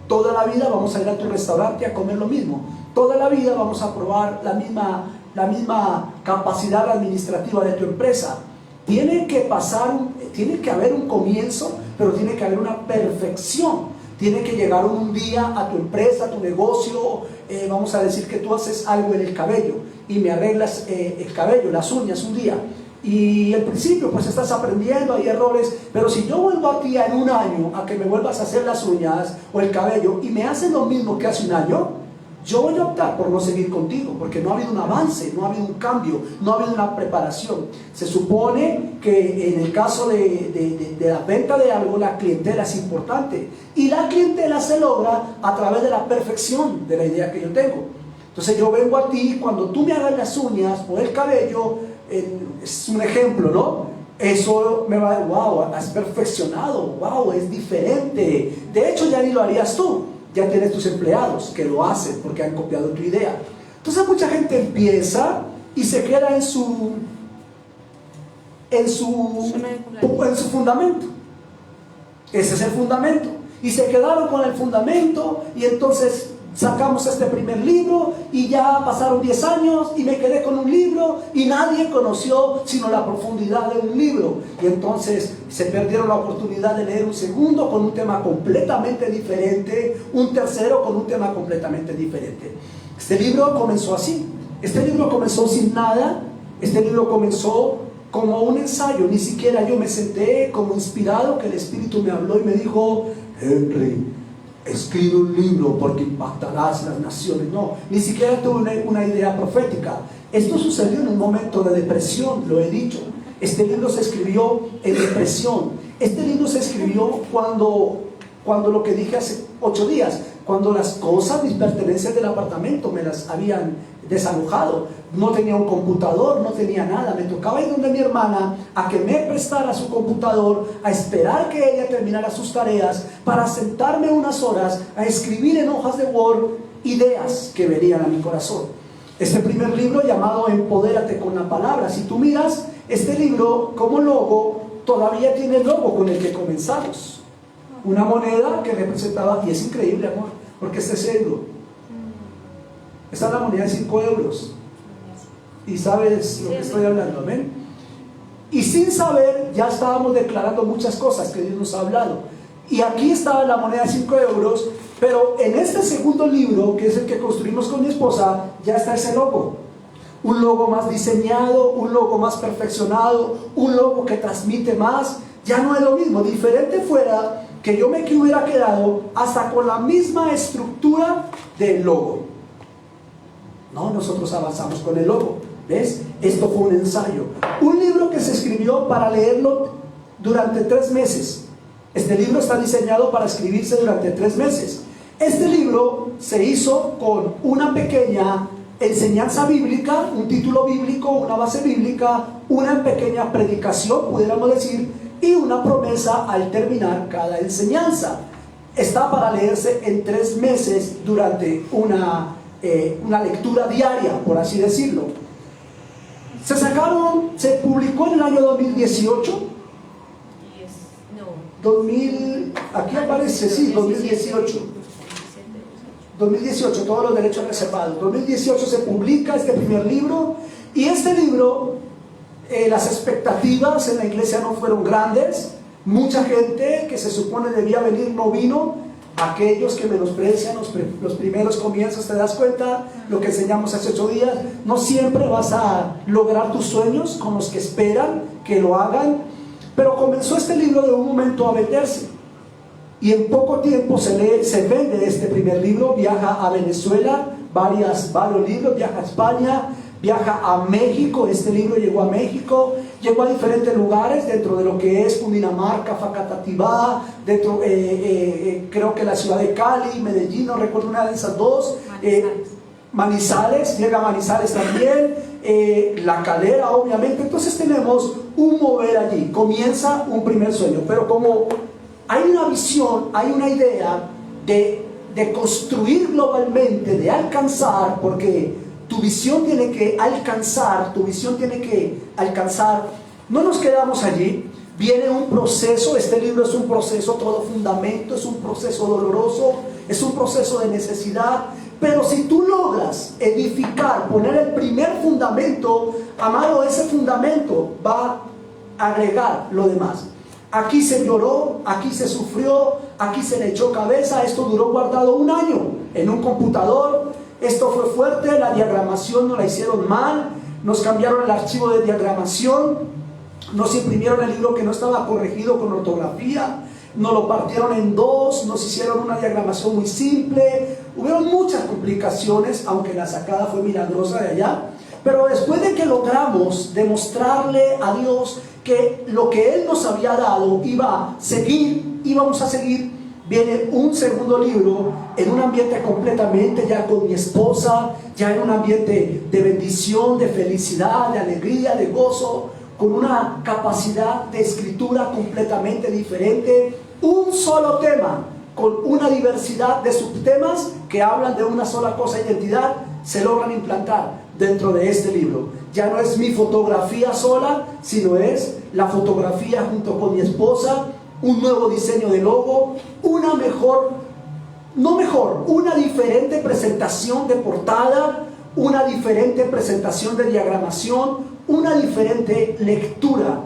Toda la vida vamos a ir a tu restaurante a comer lo mismo. Toda la vida vamos a probar la misma capacidad administrativa de tu empresa. Tiene que haber un comienzo, pero tiene que haber una perfección. Tiene que llegar un día a tu empresa, a tu negocio, vamos a decir que tú haces algo en el cabello y me arreglas el cabello, las uñas un día. Y al principio pues estás aprendiendo, hay errores, pero si yo vuelvo a ti en un año a que me vuelvas a hacer las uñas o el cabello y me haces lo mismo que hace un año, yo voy a optar por no seguir contigo, porque no ha habido un avance, no ha habido un cambio, no ha habido una preparación. Se supone que en el caso de la venta de algo, la clientela es importante, y la clientela se logra a través de la perfección de la idea que yo tengo. Entonces yo vengo a ti, cuando tú me hagas las uñas o el cabello, es un ejemplo, ¿no? Eso me va a decir: wow, has perfeccionado, wow, es diferente. De hecho ya ni lo harías tú. Ya tienes tus empleados que lo hacen porque han copiado tu idea. Entonces mucha gente empieza y se queda en su fundamento. Ese es el fundamento. Y se quedaron con el fundamento y entonces sacamos este primer libro y ya pasaron 10 años y me quedé con un libro y nadie conoció sino la profundidad de un libro. Y entonces se perdieron la oportunidad de leer un segundo con un tema completamente diferente, un tercero con un tema completamente diferente. Este libro comenzó así. Este libro comenzó sin nada, Este libro comenzó como un ensayo, ni siquiera yo me senté como inspirado, que el Espíritu me habló y me dijo: Henry, escribe un libro porque impactarás las naciones. No, ni siquiera tuve una idea profética. Esto sucedió en un momento de depresión, lo he dicho. Este libro se escribió en depresión. Este libro se escribió cuando lo que dije hace 8 días, cuando las cosas, mis pertenencias del apartamento me las habían desalojado. No tenía un computador, no tenía nada. Me tocaba ir donde mi hermana a que me prestara su computador, a esperar que ella terminara sus tareas, para sentarme unas horas a escribir en hojas de Word ideas que venían a mi corazón. Este primer libro, llamado Empodérate con la Palabra, si tú miras este libro como logo, todavía tiene el logo con el que comenzamos. Una moneda que representaba, y es increíble, amor, porque este es euro. Esta es la moneda de 5 euros. Y sabes lo que estoy hablando, amén. Y sin saber, ya estábamos declarando muchas cosas que Dios nos ha hablado. Y aquí estaba la moneda de 5 euros, pero en este segundo libro, que es el que construimos con mi esposa, ya está ese logo. Un logo más diseñado, un logo más perfeccionado, un logo que transmite más. Ya no es lo mismo. Diferente fuera que yo me hubiera quedado hasta con la misma estructura del logo. No, nosotros avanzamos con el logo. ¿Ves? Esto fue un ensayo. Un libro que se escribió para leerlo durante 3 meses. Este libro está diseñado para escribirse durante 3 meses. Este libro se hizo con una pequeña enseñanza bíblica, un título bíblico, una base bíblica, una pequeña predicación, pudiéramos decir, y una promesa al terminar cada enseñanza. Está para leerse en 3 meses durante una lectura diaria, por así decirlo. Se publicó en el año 2018. Aquí aparece, sí, 2018. 2018, todos los derechos reservados. 2018 se publica este primer libro, y este libro, las expectativas en la iglesia no fueron grandes. Mucha gente que se supone debía venir no vino. Aquellos que menosprecian los primeros comienzos, ¿te das cuenta? Lo que enseñamos hace 8 días. No siempre vas a lograr tus sueños con los que esperan que lo hagan. Pero comenzó este libro de un momento a venderse, y en poco tiempo se vende este primer libro. Viaja a Venezuela, varios libros, viaja a España, viaja a México. Este libro llegó a México, llegó a diferentes lugares dentro de lo que es Cundinamarca, Facatativá, creo que la ciudad de Cali, Medellín, no recuerdo una de esas dos. Manizales, llega a Manizales también, La Calera, obviamente. Entonces tenemos un mover allí. Comienza un primer sueño, pero como hay una visión, hay una idea de construir globalmente, de alcanzar, porque tu visión tiene que alcanzar, no nos quedamos allí. Viene un proceso. Este libro es un proceso, todo fundamento, es un proceso doloroso, es un proceso de necesidad. Pero si tú logras edificar, poner el primer fundamento, amado, ese fundamento va a agregar lo demás. Aquí se lloró, aquí se sufrió, aquí se le echó cabeza. Esto duró guardado 1 año en un computador. Esto fue fuerte. La diagramación nos la hicieron mal, nos cambiaron el archivo de diagramación, nos imprimieron el libro que no estaba corregido con ortografía, nos lo partieron en 2, nos hicieron una diagramación muy simple. Hubieron muchas complicaciones, aunque la sacada fue milagrosa de allá. Pero después de que logramos demostrarle a Dios que lo que Él nos había dado íbamos a seguir, viene un segundo libro en un ambiente completamente ya con mi esposa, ya en un ambiente de bendición, de felicidad, de alegría, de gozo, con una capacidad de escritura completamente diferente. Un solo tema, con una diversidad de subtemas que hablan de una sola cosa, identidad, se logran implantar dentro de este libro. Ya no es mi fotografía sola, sino es la fotografía junto con mi esposa, un nuevo diseño de logo, una diferente presentación de portada, una diferente presentación de diagramación, una diferente lectura.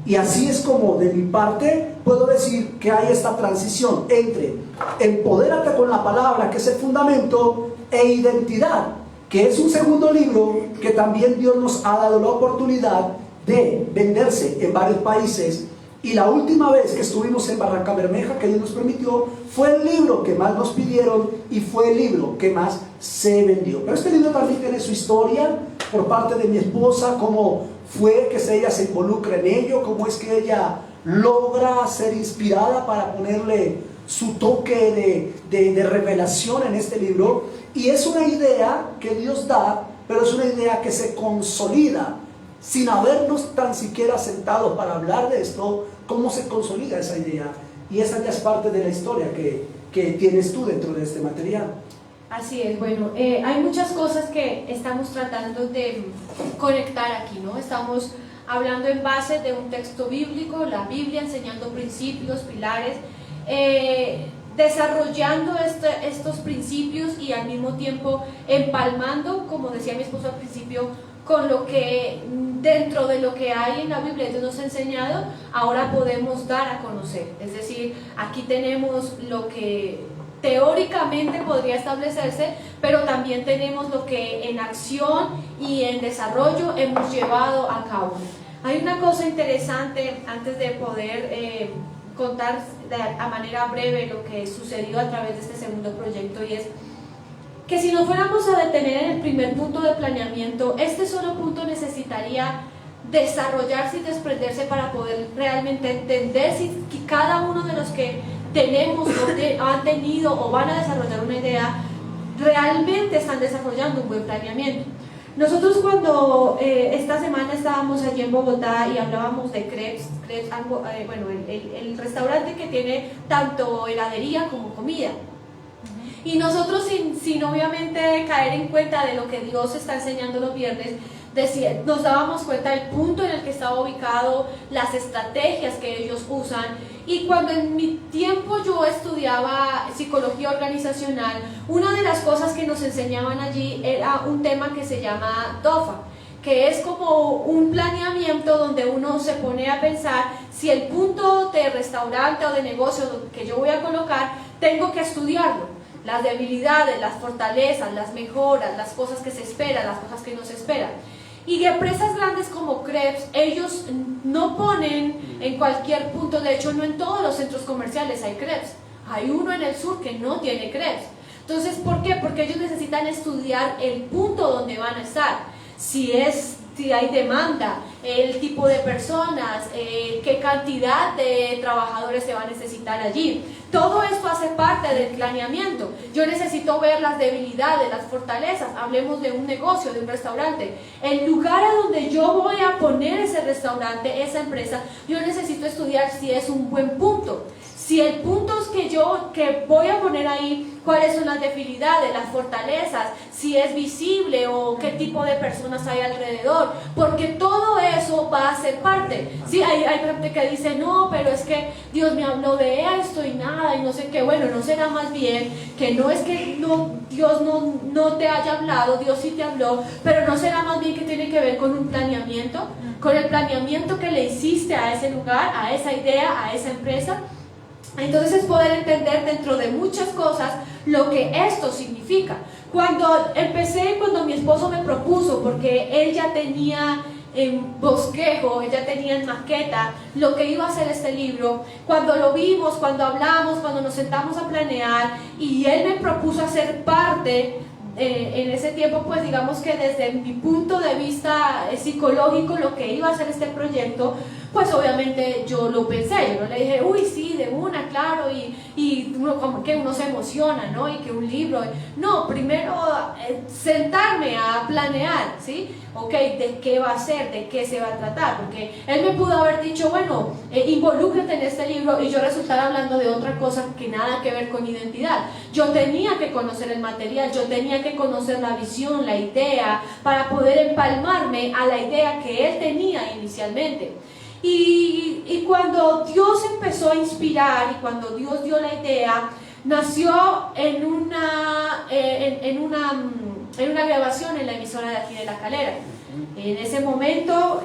Y así es como de mi parte puedo decir que hay esta transición entre empodérate con la palabra, que es el fundamento, e identidad, que es un segundo libro que también Dios nos ha dado la oportunidad de venderse en varios países. Y la última vez que estuvimos en Barranca Bermeja, que Dios nos permitió, fue el libro que más nos pidieron y fue el libro que más se vendió. Pero este libro también tiene su historia por parte de mi esposa, cómo fue que ella se involucra en ello, cómo es que ella logra ser inspirada para ponerle su toque de revelación en este libro. Y es una idea que Dios da, pero es una idea que se consolida sin habernos tan siquiera sentado para hablar de esto. ¿Cómo se consolida esa idea? Y esa ya es parte de la historia que tienes tú dentro de este material. Así es, bueno, hay muchas cosas que estamos tratando de conectar aquí, ¿no? Estamos hablando en base de un texto bíblico, la Biblia, enseñando principios, pilares, desarrollando estos principios y al mismo tiempo empalmando, como decía mi esposo al principio, con lo que dentro de lo que hay en la Biblia Dios nos ha enseñado, ahora podemos dar a conocer. Es decir, aquí tenemos lo que teóricamente podría establecerse, pero también tenemos lo que en acción y en desarrollo hemos llevado a cabo. Hay una cosa interesante antes de poder contar a manera breve lo que sucedió a través de este segundo proyecto, y es que si nos fuéramos a detener en el primer punto de planeamiento, este solo punto necesitaría desarrollarse y desprenderse para poder realmente entender si cada uno de los que tenemos o han tenido o van a desarrollar una idea realmente están desarrollando un buen planeamiento. Nosotros cuando esta semana estábamos allí en Bogotá y hablábamos de crepes, bueno, el restaurante que tiene tanto heladería como comida. Y nosotros sin obviamente caer en cuenta de lo que Dios está enseñando los viernes, nos dábamos cuenta del punto en el que estaba ubicado, las estrategias que ellos usan. Y cuando en mi tiempo yo estudiaba psicología organizacional, una de las cosas que nos enseñaban allí era un tema que se llama DOFA, que es como un planeamiento donde uno se pone a pensar si el punto de restaurante o de negocio que yo voy a colocar, tengo que estudiarlo. Las debilidades, las fortalezas, las mejoras, las cosas que se esperan, las cosas que no se esperan. Y empresas grandes como Krebs, ellos no ponen en cualquier punto, de hecho no en todos los centros comerciales hay Krebs. Hay uno en el sur que no tiene Krebs. Entonces, ¿por qué? Porque ellos necesitan estudiar el punto donde van a estar. Si hay demanda, el tipo de personas, qué cantidad de trabajadores se va a necesitar allí. Todo esto hace parte del planeamiento. Yo necesito ver las debilidades, las fortalezas. Hablemos de un negocio, de un restaurante. El lugar a donde yo voy a poner ese restaurante, esa empresa, yo necesito estudiar si es un buen punto. Si el punto que voy a poner ahí, cuáles son las debilidades, las fortalezas, si es visible o qué tipo de personas hay alrededor, porque todo eso va a ser parte. Sí, hay gente que dice, no, pero es que Dios me habló de esto y nada, y no sé qué. Bueno, no será más bien que no es que Dios no te haya hablado, Dios sí te habló, pero no será más bien que tiene que ver con un planeamiento, con el planeamiento que le hiciste a ese lugar, a esa idea, a esa empresa. Entonces es poder entender dentro de muchas cosas lo que esto significa. Cuando mi esposo me propuso, porque él ya tenía en bosquejo, él ya tenía en maqueta lo que iba a ser este libro, cuando lo vimos, cuando hablamos, cuando nos sentamos a planear y él me propuso hacer parte en ese tiempo, pues digamos que desde mi punto de vista psicológico lo que iba a ser este proyecto, pues obviamente yo lo pensé, yo no le dije, uy sí, de una, claro, y uno como que uno se emociona, ¿no? Y que un libro, no, primero sentarme a planear, ¿sí? Ok, ¿de qué va a ser? ¿De qué se va a tratar? Porque él me pudo haber dicho, bueno, involúcrate en este libro, y yo resultara hablando de otra cosa que nada que ver con identidad. Yo tenía que conocer el material, yo tenía que conocer la visión, la idea, para poder empalmarme a la idea que él tenía inicialmente. Y cuando Dios empezó a inspirar y cuando Dios dio la idea, nació en una grabación en la emisora de aquí de La Calera. En ese momento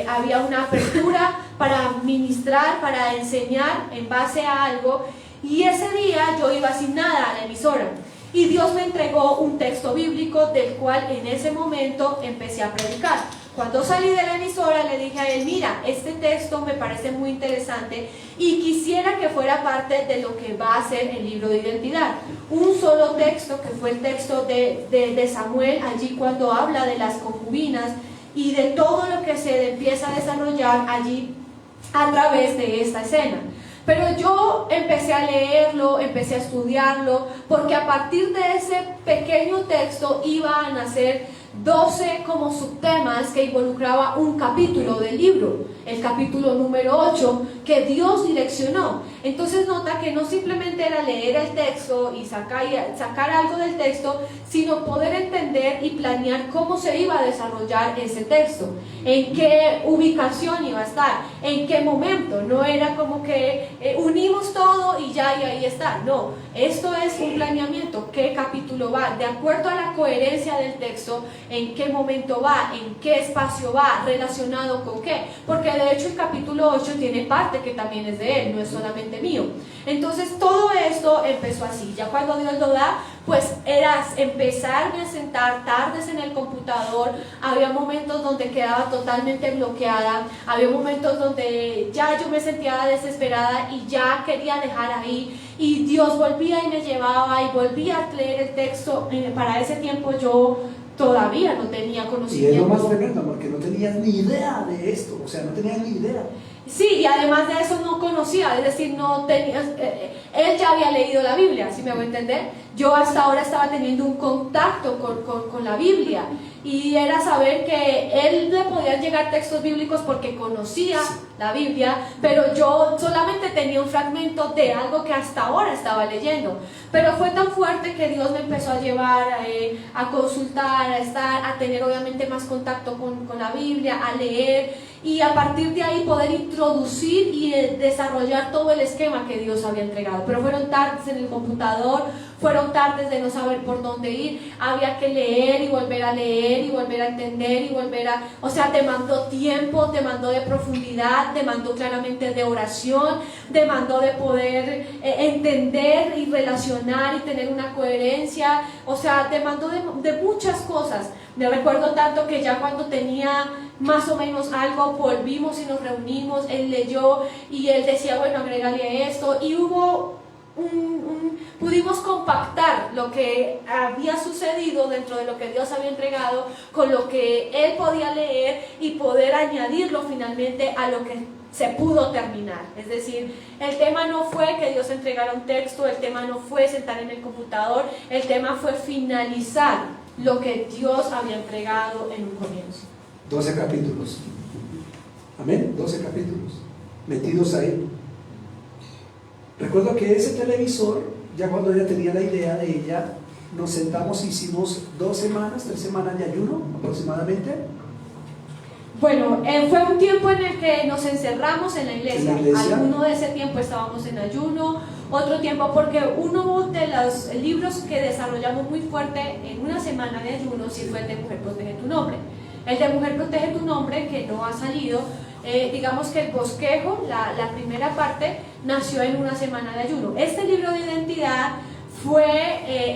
había una apertura para ministrar, para enseñar en base a algo, y ese día yo iba sin nada a la emisora. y Dios me entregó un texto bíblico del cual en ese momento empecé a predicar. Cuando salí de la emisora le dije a él, mira, este texto me parece muy interesante y quisiera que fuera parte de lo que va a ser el libro de identidad. Un solo texto, que fue el texto de Samuel, allí cuando habla de las concubinas y de todo lo que se empieza a desarrollar allí a través de esta escena. Pero yo empecé a leerlo, empecé a estudiarlo, porque a partir de ese pequeño texto iba a nacer 12 como subtemas que involucraba un capítulo del libro, el capítulo número 8 que Dios direccionó. Entonces nota que no simplemente era leer el texto y sacar algo del texto, sino poder entender y planear cómo se iba a desarrollar ese texto, en qué ubicación iba a estar, en qué momento. No era como que unimos todo y ya y ahí está. No, esto es un planeamiento, qué capítulo va, de acuerdo a la coherencia del texto, en qué momento va, en qué espacio va, relacionado con qué, porque de hecho el capítulo 8 tiene parte que también es de él, no es solamente mío. Entonces todo esto empezó así. Ya cuando Dios lo da, pues era empezarme a sentar tardes en el computador. Había momentos donde quedaba totalmente bloqueada, había momentos donde ya yo me sentía desesperada y ya quería dejar ahí, y Dios volvía y me llevaba y volvía a leer el texto. Para ese tiempo yo todavía no tenía conocimiento. Y es lo más tremendo, porque no tenías ni idea de esto, o sea, no tenías ni idea. Sí, y además de eso no conocía, es decir, no tenía, él ya había leído la Biblia, ¿sí me voy a entender? Yo hasta ahora estaba teniendo un contacto con la Biblia, y era saber que él le podían llegar textos bíblicos porque conocía la Biblia, pero yo solamente tenía un fragmento de algo que hasta ahora estaba leyendo. Pero fue tan fuerte que Dios me empezó a llevar a consultar, a tener obviamente más contacto con la Biblia, a leer, y a partir de ahí poder introducir y desarrollar todo el esquema que Dios había entregado. Pero fueron tardes en el computador, fueron tardes de no saber por dónde ir, había que leer y volver a leer y volver a entender y volver a... O sea, demandó tiempo, demandó de profundidad, demandó claramente de oración, demandó de poder entender y relacionar y tener una coherencia, o sea, demandó de muchas cosas. Me recuerdo tanto que ya cuando tenía más o menos algo, volvimos y nos reunimos, él leyó y él decía, bueno, agrégale esto, y hubo pudimos compactar lo que había sucedido dentro de lo que Dios había entregado con lo que él podía leer y poder añadirlo finalmente a lo que se pudo terminar. Es decir, el tema no fue que Dios entregara un texto, el tema no fue sentar en el computador, el tema fue finalizar lo que Dios había entregado en un comienzo. 12 capítulos. Amén, 12 capítulos metidos ahí. Recuerdo que ese televisor, ya cuando ella tenía la idea de ella, nos sentamos y hicimos 2 semanas, 3 semanas de ayuno aproximadamente. Bueno, fue un tiempo en el que nos encerramos en la iglesia. Alguno de ese tiempo estábamos en ayuno, otro tiempo, porque uno de los libros que desarrollamos muy fuerte en una semana de ayuno sí fue el de Mujer Protege tu Nombre. El de Mujer Protege tu Nombre, que no ha salido, digamos que el bosquejo, la primera parte, nació en una semana de ayuno. Este libro de identidad fue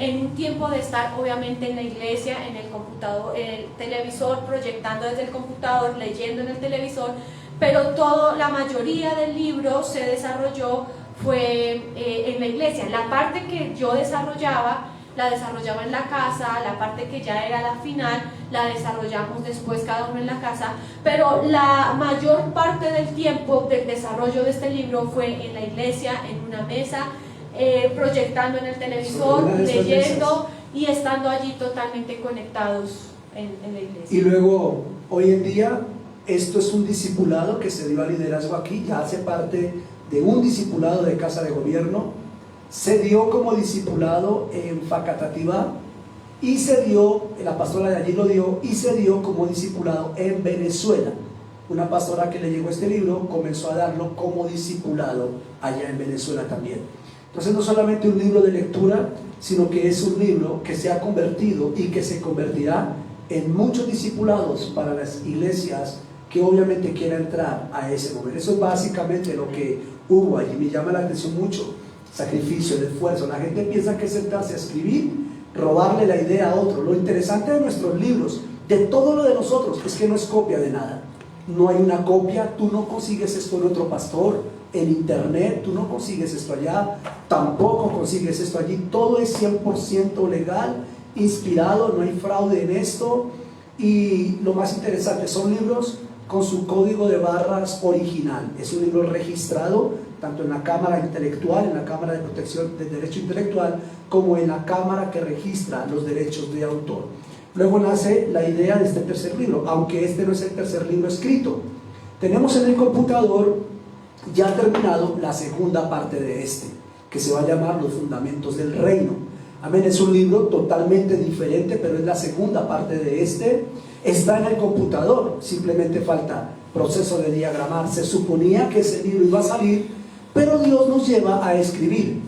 en un tiempo de estar obviamente en la iglesia, en el computador, en el televisor, proyectando desde el computador, leyendo en el televisor, pero la mayoría del libro se desarrolló fue en la iglesia. La parte que yo desarrollaba, la desarrollaba en la casa, la parte que ya era la final, la desarrollamos después cada uno en la casa, pero la mayor parte del tiempo del desarrollo de este libro fue en la iglesia, en una mesa, proyectando en el televisor, leyendo y estando allí totalmente conectados en la iglesia. Y luego, hoy en día, esto es un discipulado que se dio al liderazgo aquí, ya hace parte de un discipulado de Casa de Gobierno, se dio como discipulado en Facatativá, y se dio, la pastora de allí lo dio, y se dio como discipulado en Venezuela. Una pastora que le llegó este libro comenzó a darlo como discipulado allá en Venezuela también. Entonces no solamente un libro de lectura, sino que es un libro que se ha convertido y que se convertirá en muchos discipulados para las iglesias que obviamente quieran entrar a ese momento. Eso es básicamente lo que hubo allí. Me llama la atención mucho, sacrificio, el esfuerzo. La gente piensa que sentarse a escribir robarle la idea a otro. Lo interesante de nuestros libros, de todo lo de nosotros, es que no es copia de nada. No hay una copia, tú no consigues esto en otro pastor, en internet, tú no consigues esto allá, tampoco consigues esto allí. Todo es 100% legal, inspirado, no hay fraude en esto. Y lo más interesante, son libros con su código de barras original. Es un libro registrado tanto en la Cámara Intelectual, en la Cámara de Protección del Derecho Intelectual, como en la Cámara que registra los derechos de autor. Luego nace la idea de este tercer libro, aunque este no es el tercer libro escrito. Tenemos en el computador ya terminado la segunda parte de este, que se va a llamar Los Fundamentos del Reino. Amén, es un libro totalmente diferente, pero es la segunda parte de este. Está en el computador, simplemente falta proceso de diagramar. Se suponía que ese libro iba a salir, pero Dios nos lleva a escribir.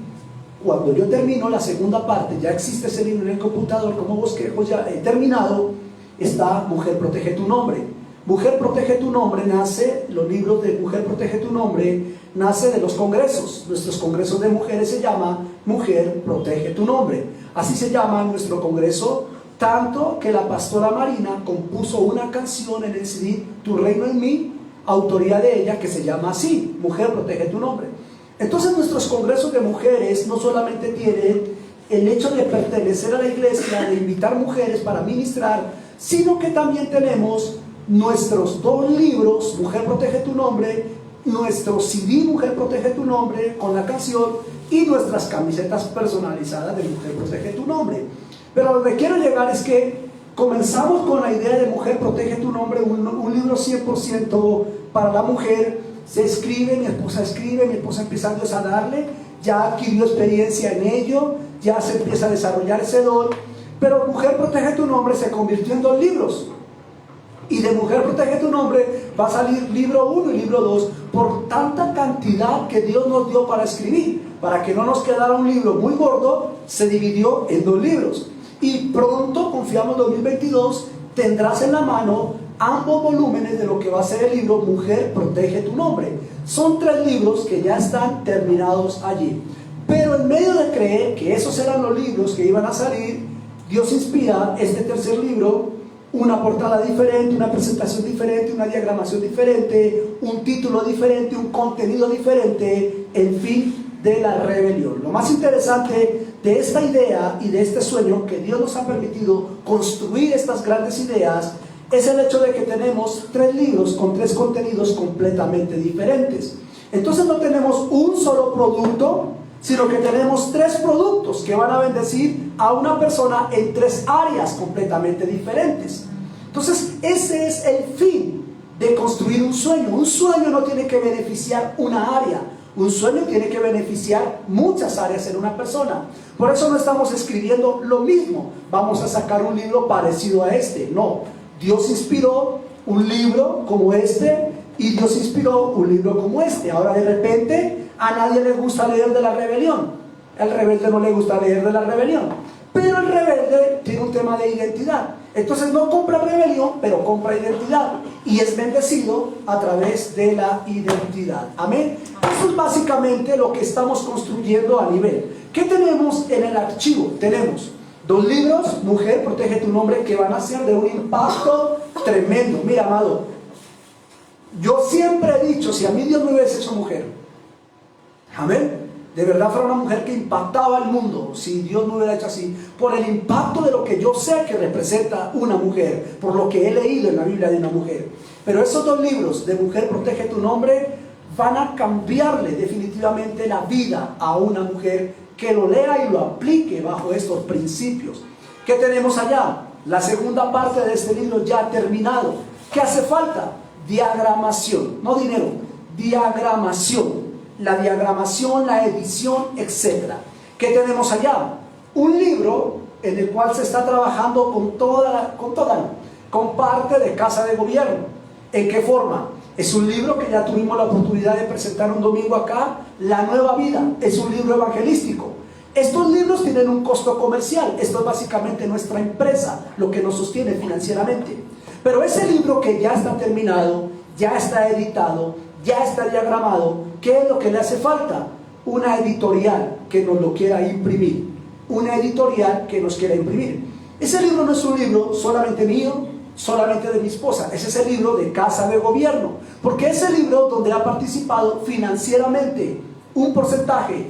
Cuando yo termino la segunda parte, ya existe ese libro en el computador como bosquejo, ya he terminado, está Mujer Protege Tu Nombre. Mujer Protege Tu Nombre nace, los libros de Mujer Protege Tu Nombre, nace de los congresos. Nuestros congresos de mujeres se llama Mujer Protege Tu Nombre. Así se llama nuestro congreso, tanto que la pastora Marina compuso una canción en el CD, Tu Reino en Mí, autoría de ella, que se llama así, Mujer Protege Tu Nombre. Entonces nuestros congresos de mujeres no solamente tienen el hecho de pertenecer a la iglesia, de invitar mujeres para ministrar, sino que también tenemos nuestros 2 libros, Mujer Protege Tu Nombre, nuestro CD Mujer Protege Tu Nombre con la canción, y nuestras camisetas personalizadas de Mujer Protege Tu Nombre. Pero a donde quiero llegar es que comenzamos con la idea de Mujer Protege Tu Nombre, un libro 100% para la mujer. Se escribe, mi esposa empieza a darle, ya adquirió experiencia en ello, ya se empieza a desarrollar ese don. Pero Mujer Protege Tu Nombre se convirtió en 2 libros. Y de Mujer Protege Tu Nombre va a salir libro 1 y libro 2, por tanta cantidad que Dios nos dio para escribir. Para que no nos quedara un libro muy gordo, se dividió en 2 libros. Y pronto, confiamos 2022, tendrás en la mano ambos volúmenes de lo que va a ser el libro Mujer Protege Tu Nombre. Son 3 libros que ya están terminados allí. Pero en medio de creer que esos eran los libros que iban a salir, Dios inspira este tercer libro, una portada diferente, una presentación diferente, una diagramación diferente, un título diferente, un contenido diferente, en fin, de la rebelión. Lo más interesante de esta idea y de este sueño que Dios nos ha permitido construir estas grandes ideas es el hecho de que tenemos 3 libros con 3 contenidos completamente diferentes. Entonces no tenemos un solo producto, sino que tenemos 3 productos que van a bendecir a una persona en 3 áreas completamente diferentes. Entonces ese es el fin de construir un sueño. Un sueño no tiene que beneficiar una área, un sueño tiene que beneficiar muchas áreas en una persona. Por eso no estamos escribiendo lo mismo, vamos a sacar un libro parecido a este, no. Dios inspiró un libro como este y Dios inspiró un libro como este. Ahora de repente a nadie le gusta leer de la rebelión. Al rebelde no le gusta leer de la rebelión. Pero el rebelde tiene un tema de identidad. Entonces no compra rebelión, pero compra identidad. Y es bendecido a través de la identidad. Amén. Eso es básicamente lo que estamos construyendo a nivel. ¿Qué tenemos en el archivo? Tenemos 2 libros, Mujer Protege Tu Nombre, que van a ser de un impacto tremendo. Mira, amado, yo siempre he dicho, si a mí Dios me hubiese hecho mujer, amén, de verdad fuera una mujer que impactaba al mundo, si Dios me hubiera hecho así, por el impacto de lo que yo sé que representa una mujer, por lo que he leído en la Biblia de una mujer. Pero esos 2 libros de Mujer Protege Tu Nombre van a cambiarle definitivamente la vida a una mujer que lo lea y lo aplique bajo estos principios. ¿Qué tenemos allá? La segunda parte de este libro ya terminado. ¿Qué hace falta? Diagramación, no dinero, diagramación. La diagramación, la edición, etc. ¿Qué tenemos allá? Un libro en el cual se está trabajando con parte de Casa de Gobierno. ¿En qué forma? Es un libro que ya tuvimos la oportunidad de presentar un domingo acá, La Nueva Vida. Es un libro evangelístico. Estos libros tienen un costo comercial. Esto es básicamente nuestra empresa, lo que nos sostiene financieramente. Pero ese libro que ya está terminado, ya está editado, ya está diagramado, ¿qué es lo que le hace falta? Una editorial que nos lo quiera imprimir. una editorial que nos quiera imprimir. Ese libro no es un libro solamente mío, solamente de mi esposa. Ese es el libro de Casa de Gobierno, porque es el libro donde ha participado financieramente un porcentaje,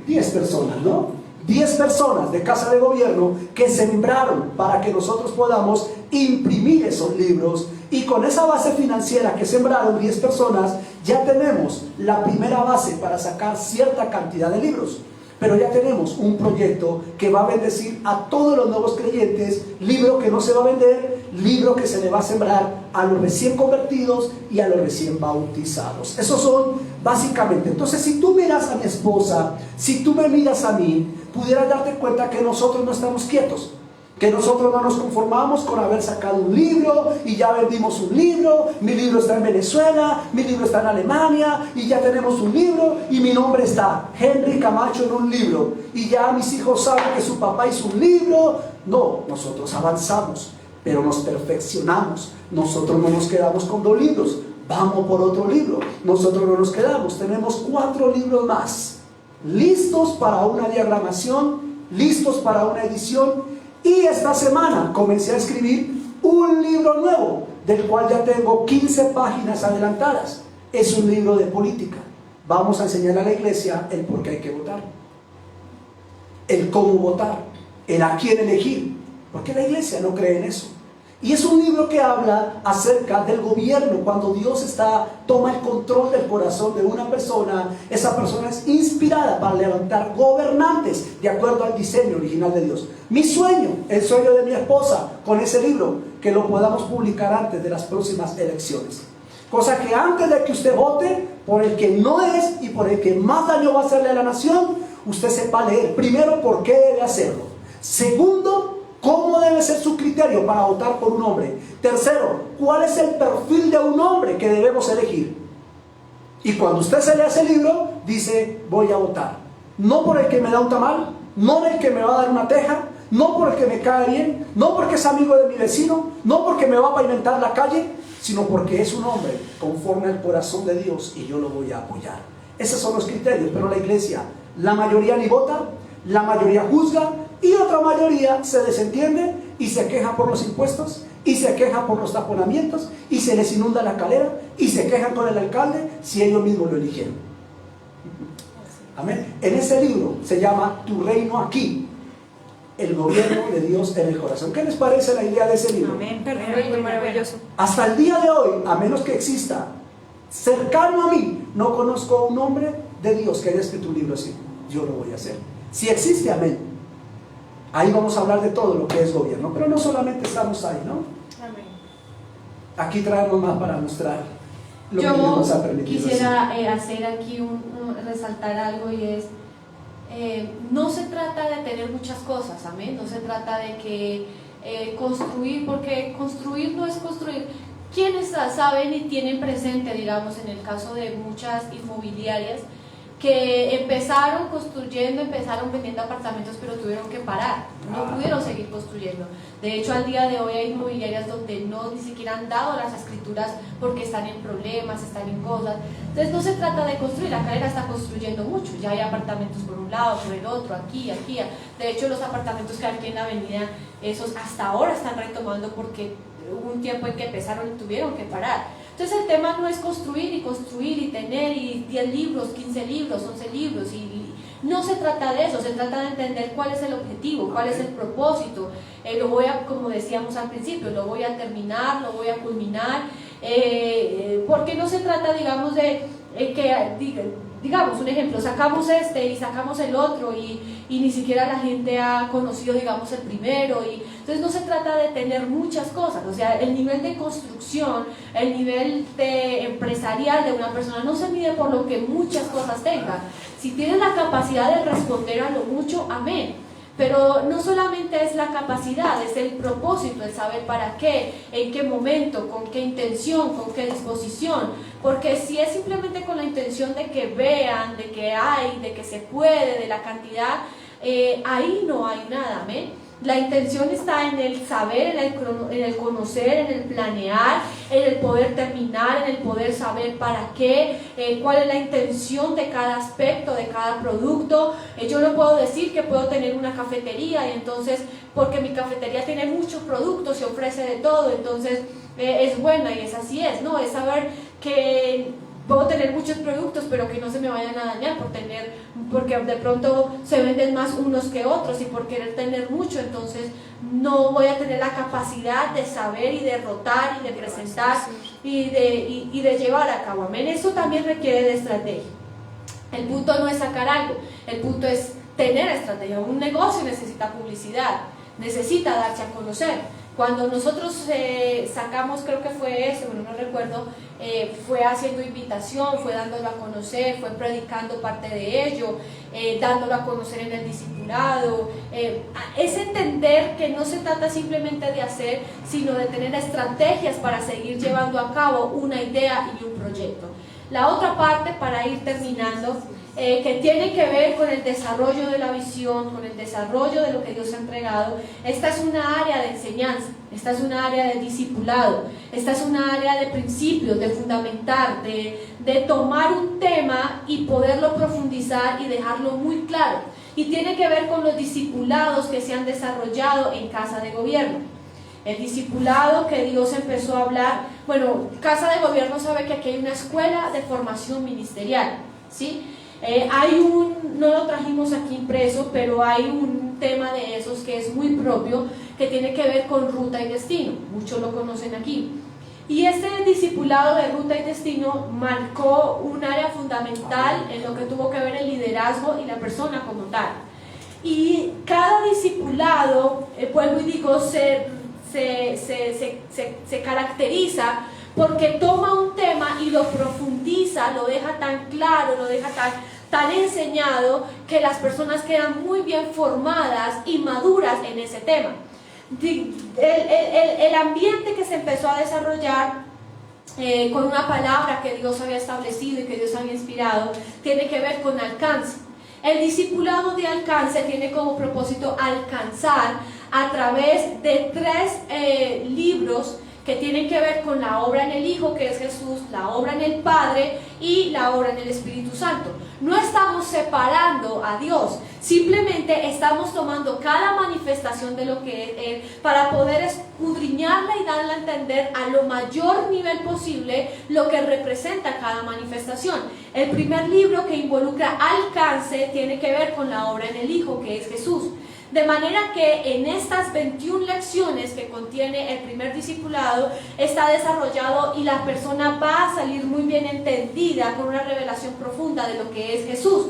10 personas, ¿no? 10 personas de Casa de Gobierno que sembraron para que nosotros podamos imprimir esos libros, y con esa base financiera que sembraron 10 personas ya tenemos la primera base para sacar cierta cantidad de libros. Pero ya tenemos un proyecto que va a bendecir a todos los nuevos creyentes, libro que no se va a vender, libro que se le va a sembrar a los recién convertidos y a los recién bautizados. Esos son básicamente. Entonces, si tú miras a mi esposa, si tú me miras a mí, pudieras darte cuenta que nosotros no estamos quietos, que nosotros no nos conformamos con haber sacado un libro y ya vendimos un libro. Mi libro está en Venezuela, mi libro está en Alemania y ya tenemos un libro, y mi nombre está Henry Camacho en un libro, y ya mis hijos saben que su papá hizo un libro. No, nosotros avanzamos, pero nos perfeccionamos. Nosotros no nos quedamos con 2 libros, vamos por otro libro. Nosotros no nos quedamos, tenemos 4 libros más listos para una diagramación, listos para una edición. Y esta semana comencé a escribir un libro nuevo, del cual ya tengo 15 páginas adelantadas. Es un libro de política. Vamos a enseñar a la iglesia el por qué hay que votar, el cómo votar, el a quién elegir, porque la iglesia no cree en eso. Y es un libro que habla acerca del gobierno. Cuando Dios toma el control del corazón de una persona, esa persona es inspirada para levantar gobernantes de acuerdo al diseño original de Dios. Mi sueño, el sueño de mi esposa con ese libro, que lo podamos publicar antes de las próximas elecciones. Cosa que antes de que usted vote por el que no es y por el que más daño va a hacerle a la nación, usted sepa leer, primero, por qué debe hacerlo. Segundo, ¿cómo debe ser su criterio para votar por un hombre? Tercero, ¿cuál es el perfil de un hombre que debemos elegir? Y cuando usted se lee ese libro, dice, voy a votar. No por el que me da un tamal, no por el que me va a dar una teja, no por el que me cae bien, no porque es amigo de mi vecino, no porque me va a pavimentar la calle, sino porque es un hombre conforme al corazón de Dios y yo lo voy a apoyar. Esos son los criterios. Pero la iglesia, la mayoría ni vota, la mayoría juzga, y otra mayoría se desentiende y se queja por los impuestos, y se queja por los taponamientos, y se les inunda la calera, y se quejan con el alcalde si ellos mismos lo eligieron. Amén. En ese libro se llama Tu reino aquí, el gobierno de Dios en el corazón. ¿Qué les parece la idea de ese libro? Amén, perfecto, maravilloso. Hasta el día de hoy, a menos que exista cercano a mí, no conozco a un hombre de Dios que haya escrito un libro así. Yo lo voy a hacer. Si existe, amén. Ahí vamos a hablar de todo lo que es gobierno, pero no solamente estamos ahí, ¿no? Amén. Aquí traemos más para mostrar lo que Dios Yo nos ha permitido. quisiera hacer aquí resaltar algo, y es, no se trata de tener muchas cosas, amén. No se trata de que construir, porque construir no es construir. ¿Quiénes saben y tienen presente, digamos, en el caso de muchas inmobiliarias, que empezaron construyendo, empezaron vendiendo apartamentos, pero tuvieron que parar, no pudieron seguir construyendo? De hecho, al día de hoy hay inmobiliarias donde ni siquiera han dado las escrituras porque están en problemas, están en cosas. Entonces no se trata de construir, la carrera está construyendo mucho, ya hay apartamentos por un lado, por el otro, aquí. De hecho, los apartamentos que hay aquí en la avenida, esos hasta ahora están retomando, porque hubo un tiempo en que empezaron y tuvieron que parar. Entonces el tema no es construir y tener y 10 libros, 15 libros, 11 libros, y no se trata de eso. Se trata de entender cuál es el objetivo, cuál es el propósito. Lo voy a, como decíamos al principio, lo voy a terminar, lo voy a culminar, porque no se trata, digamos, de digamos, un ejemplo, sacamos este y sacamos el otro, y ni siquiera la gente ha conocido, digamos, el primero, y entonces no se trata de tener muchas cosas. O sea, el nivel de construcción, el nivel empresarial de una persona no se mide por lo que muchas cosas tenga. Si tienes la capacidad de responder a lo mucho, amén. Pero no solamente es la capacidad, es el propósito, el saber para qué, en qué momento, con qué intención, con qué disposición. Porque si es simplemente con la intención de que vean, de que hay, de que se puede, de la cantidad, ahí no hay nada, ¿amén? La intención está en el saber, en el conocer, en el planear, en el poder terminar, en el poder saber para qué, cuál es la intención de cada aspecto, de cada producto. Yo no puedo decir que puedo tener una cafetería y entonces, porque mi cafetería tiene muchos productos y ofrece de todo, entonces es buena y es así es, ¿no? Es saber que puedo tener muchos productos, pero que no se me vayan a dañar porque de pronto se venden más unos que otros, y por querer tener mucho, entonces no voy a tener la capacidad de saber y de rotar y de presentar y de llevar a cabo. Amén. Eso también requiere de estrategia. El punto no es sacar algo, el punto es tener estrategia. Un negocio necesita publicidad, necesita darse a conocer. Cuando nosotros sacamos, creo que fue ese, bueno, no recuerdo, fue haciendo invitación, fue dándolo a conocer, fue predicando parte de ello, dándolo a conocer en el discipulado. Es entender que no se trata simplemente de hacer, sino de tener estrategias para seguir llevando a cabo una idea y un proyecto. La otra parte, para ir terminando, que tiene que ver con el desarrollo de la visión, con el desarrollo de lo que Dios ha entregado. Esta es una área de enseñanza, esta es una área de discipulado, esta es una área de principios, de fundamentar, de tomar un tema y poderlo profundizar y dejarlo muy claro. Y tiene que ver con los discipulados que se han desarrollado en Casa de Gobierno. El discipulado que Dios empezó a hablar, bueno, Casa de Gobierno sabe que aquí hay una escuela de formación ministerial, ¿sí? No lo trajimos aquí impreso, pero hay un tema de esos que es muy propio, que tiene que ver con ruta y destino. Muchos lo conocen aquí. Y este discipulado de ruta y destino marcó un área fundamental en lo que tuvo que ver el liderazgo y la persona como tal. Y cada discipulado, vuelvo y digo, se caracteriza porque toma un tema y lo profundiza, lo deja tan claro, lo deja tan enseñado, que las personas quedan muy bien formadas y maduras en ese tema. El ambiente que se empezó a desarrollar con una palabra que Dios había establecido y que Dios había inspirado, tiene que ver con alcance. El discipulado de alcance tiene como propósito alcanzar a través de 3 libros que tienen que ver con la obra en el Hijo, que es Jesús, la obra en el Padre y la obra en el Espíritu Santo. No estamos separando a Dios, simplemente estamos tomando cada manifestación de lo que es Él para poder escudriñarla y darle a entender a lo mayor nivel posible lo que representa cada manifestación. El primer libro que involucra alcance tiene que ver con la obra en el Hijo, que es Jesús. De manera que en estas 21 lecciones que contiene el primer discipulado está desarrollado y la persona va a salir muy bien entendida con una revelación profunda de lo que es Jesús.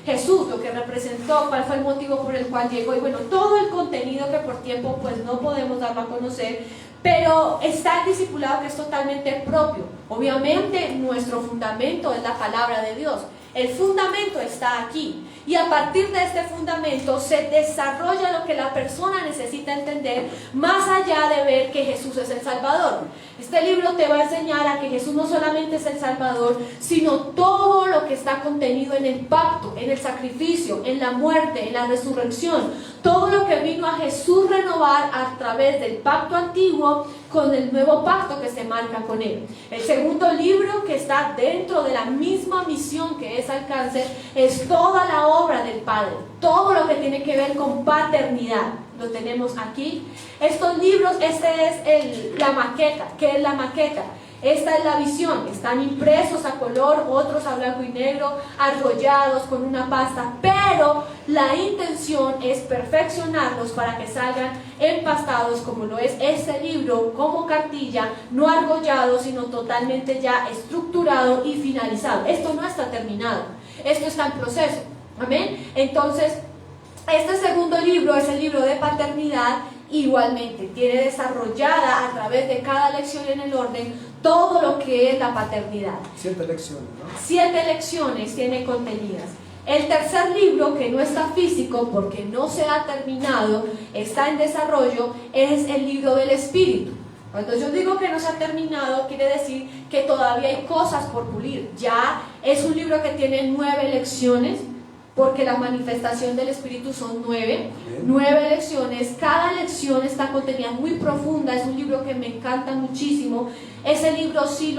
Jesús, lo que representó, cuál fue el motivo por el cual llegó y bueno, todo el contenido que por tiempo pues no podemos darlo a conocer, pero está el discipulado que es totalmente propio. Obviamente nuestro fundamento es la palabra de Dios. El fundamento está aquí y a partir de este fundamento se desarrolla lo que la persona necesita entender, más allá de ver que Jesús es el Salvador. Este libro te va a enseñar a que Jesús no solamente es el Salvador, sino todo lo que está contenido en el pacto, en el sacrificio, en la muerte, en la resurrección, todo lo que vino a Jesús renovar a través del pacto antiguo con el nuevo pacto que se marca con él. El segundo libro, que está dentro de la misma misión que es alcance, es toda la obra del Padre, todo lo que tiene que ver con paternidad. Lo tenemos aquí. Estos libros, la maqueta. ¿Qué es la maqueta? Esta es la visión. Están impresos a color, otros a blanco y negro, arrollados con una pasta, pero la intención es perfeccionarlos para que salgan empastados, como lo es este libro, como cartilla, no argollado, sino totalmente ya estructurado y finalizado. Esto no está terminado, esto está en proceso. Amén. Entonces, este segundo libro es el libro de paternidad. Igualmente tiene desarrollada a través de cada lección en el orden todo lo que es la paternidad. 7 lecciones, ¿no? 7 lecciones tiene contenidas. El tercer libro, que no está físico porque no se ha terminado, está en desarrollo, es el libro del Espíritu. Cuando yo digo que no se ha terminado, quiere decir que todavía hay cosas por pulir. Ya es un libro que tiene 9 lecciones, porque la manifestación del Espíritu son 9 lecciones. Cada lección está contenida muy profunda, es un libro que me encanta muchísimo. Ese libro sí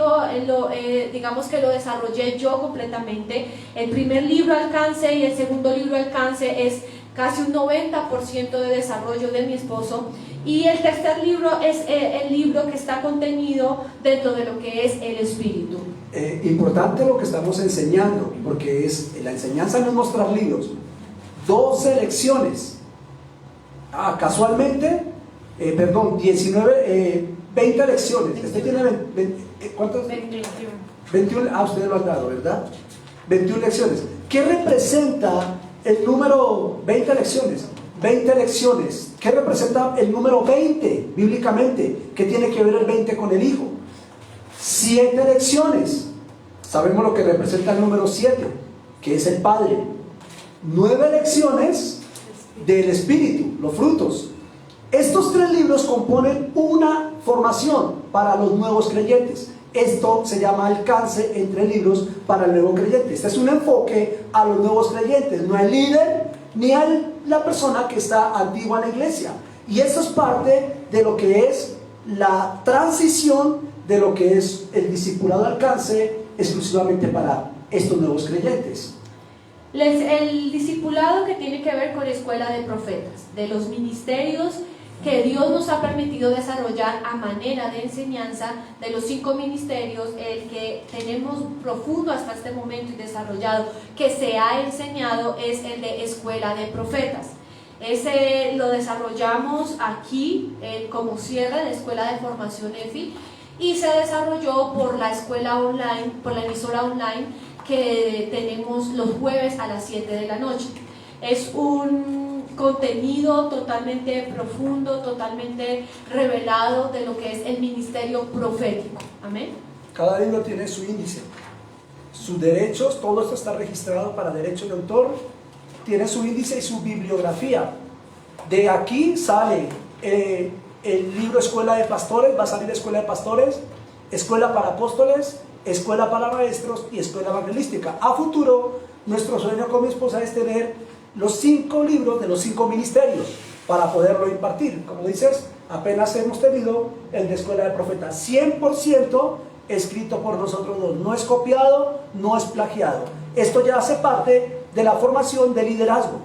digamos que lo desarrollé yo completamente. El primer libro, Alcance, y el segundo libro, Alcance, es casi un 90% de desarrollo de mi esposo. Y el tercer libro es el libro que está contenido dentro de lo que es el Espíritu. Importante lo que estamos enseñando, porque la enseñanza no es mostrar libros. 12 lecciones. Casualmente, 20 lecciones. Este tiene ¿cuántos? 21. Ustedes lo han dado, ¿verdad? 21 lecciones. ¿Qué representa el número 20 lecciones? 20 lecciones. ¿Qué representa el número 20 bíblicamente? ¿Qué tiene que ver el 20 con el Hijo? 7 lecciones. Sabemos lo que representa el número 7, que es el Padre. 9 lecciones del Espíritu, los frutos. Estos 3 libros componen una formación para los nuevos creyentes. Esto se llama Alcance en 3 libros para el nuevo creyente. Este es un enfoque a los nuevos creyentes, no al líder ni a la persona que está antigua en la iglesia. Y esto es parte de lo que es la transición de lo que es el discipulado Alcance exclusivamente para estos nuevos creyentes. El discipulado que tiene que ver con escuela de profetas, de los ministerios que Dios nos ha permitido desarrollar a manera de enseñanza, de los 5 ministerios, el que tenemos profundo hasta este momento y desarrollado, que se ha enseñado, es el de escuela de profetas. Ese lo desarrollamos aquí como cierre de escuela de formación EFI, y se desarrolló por la escuela online, por la emisora online que tenemos los jueves a las 7 de la noche. Es un contenido totalmente profundo, totalmente revelado de lo que es el ministerio profético. Amén. Cada libro tiene su índice, sus derechos, todo esto está registrado para derechos de autor, tiene su índice y su bibliografía. De aquí sale el libro Escuela de Pastores, va a salir Escuela de Pastores, Escuela para Apóstoles, Escuela para Maestros y Escuela Evangelística. A futuro, nuestro sueño con mi esposa es tener los 5 libros de los 5 ministerios para poderlo impartir. Como dices, apenas hemos tenido el de Escuela de Profetas, 100% escrito por nosotros dos, no es copiado, no es plagiado. Esto ya hace parte de la formación de liderazgo.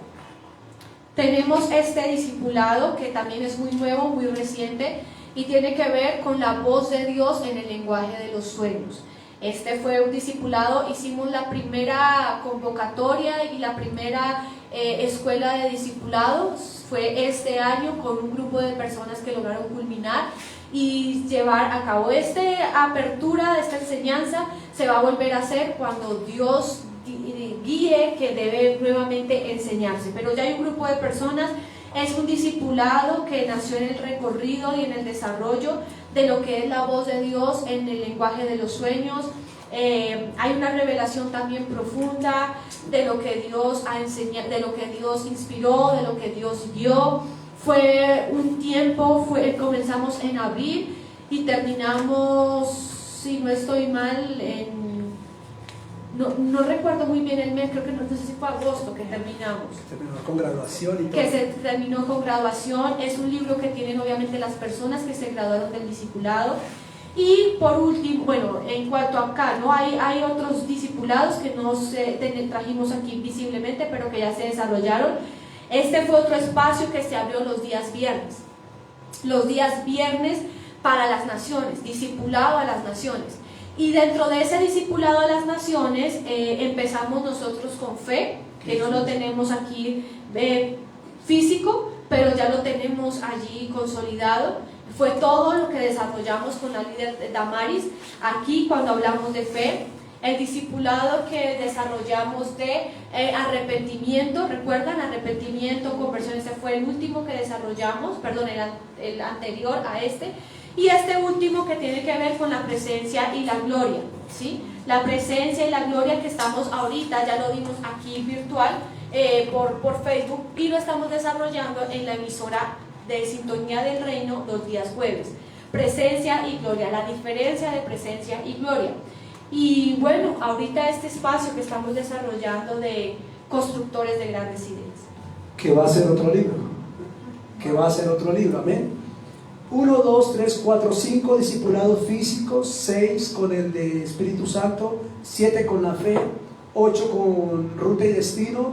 Tenemos este discipulado que también es muy nuevo, muy reciente, y tiene que ver con la voz de Dios en el lenguaje de los sueños. Este fue un discipulado, hicimos la primera convocatoria y la primera escuela de discipulados, fue este año con un grupo de personas que lograron culminar y llevar a cabo esta apertura de esta enseñanza. Se va a volver a hacer cuando Dios guíe que debe nuevamente enseñarse, pero ya hay un grupo de personas. Es un discipulado que nació en el recorrido y en el desarrollo de lo que es la voz de Dios en el lenguaje de los sueños. Hay una revelación también profunda de lo que Dios ha enseñado, de lo que Dios inspiró, de lo que Dios dio. Fue un tiempo, comenzamos en abril y terminamos, si no estoy mal, no recuerdo muy bien el mes, creo que no sé si fue agosto que terminamos. Terminó con graduación y todo. Que se terminó con graduación. Es un libro que tienen obviamente las personas que se graduaron del discipulado. Y por último, bueno, en cuanto a acá, ¿no? Hay otros discipulados que no trajimos aquí visiblemente, pero que ya se desarrollaron. Este fue otro espacio que se abrió los días viernes. Los días viernes para las naciones, discipulado a las naciones. Y dentro de ese discipulado a las naciones empezamos nosotros con fe, que no lo tenemos aquí físico, pero ya lo tenemos allí consolidado. Fue todo lo que desarrollamos con la líder Damaris aquí cuando hablamos de fe. El discipulado que desarrollamos de arrepentimiento, ¿recuerdan? Arrepentimiento, conversión, ese fue el último que desarrollamos, perdón, el anterior a este. Y este último que tiene que ver con la presencia y la gloria, ¿sí? La presencia y la gloria que estamos ahorita, ya lo dimos aquí virtual por Facebook, y lo estamos desarrollando en la emisora de Sintonía del Reino los días jueves. Presencia y gloria, la diferencia de presencia y gloria. Y bueno, ahorita este espacio que estamos desarrollando de constructores de grandes ideas. Que va a ser otro libro. Que va a ser otro libro, amén. 1, 2, 3, 4, 5 discipulados físicos, 6 con el de Espíritu Santo, 7 con la fe, 8 con ruta y destino,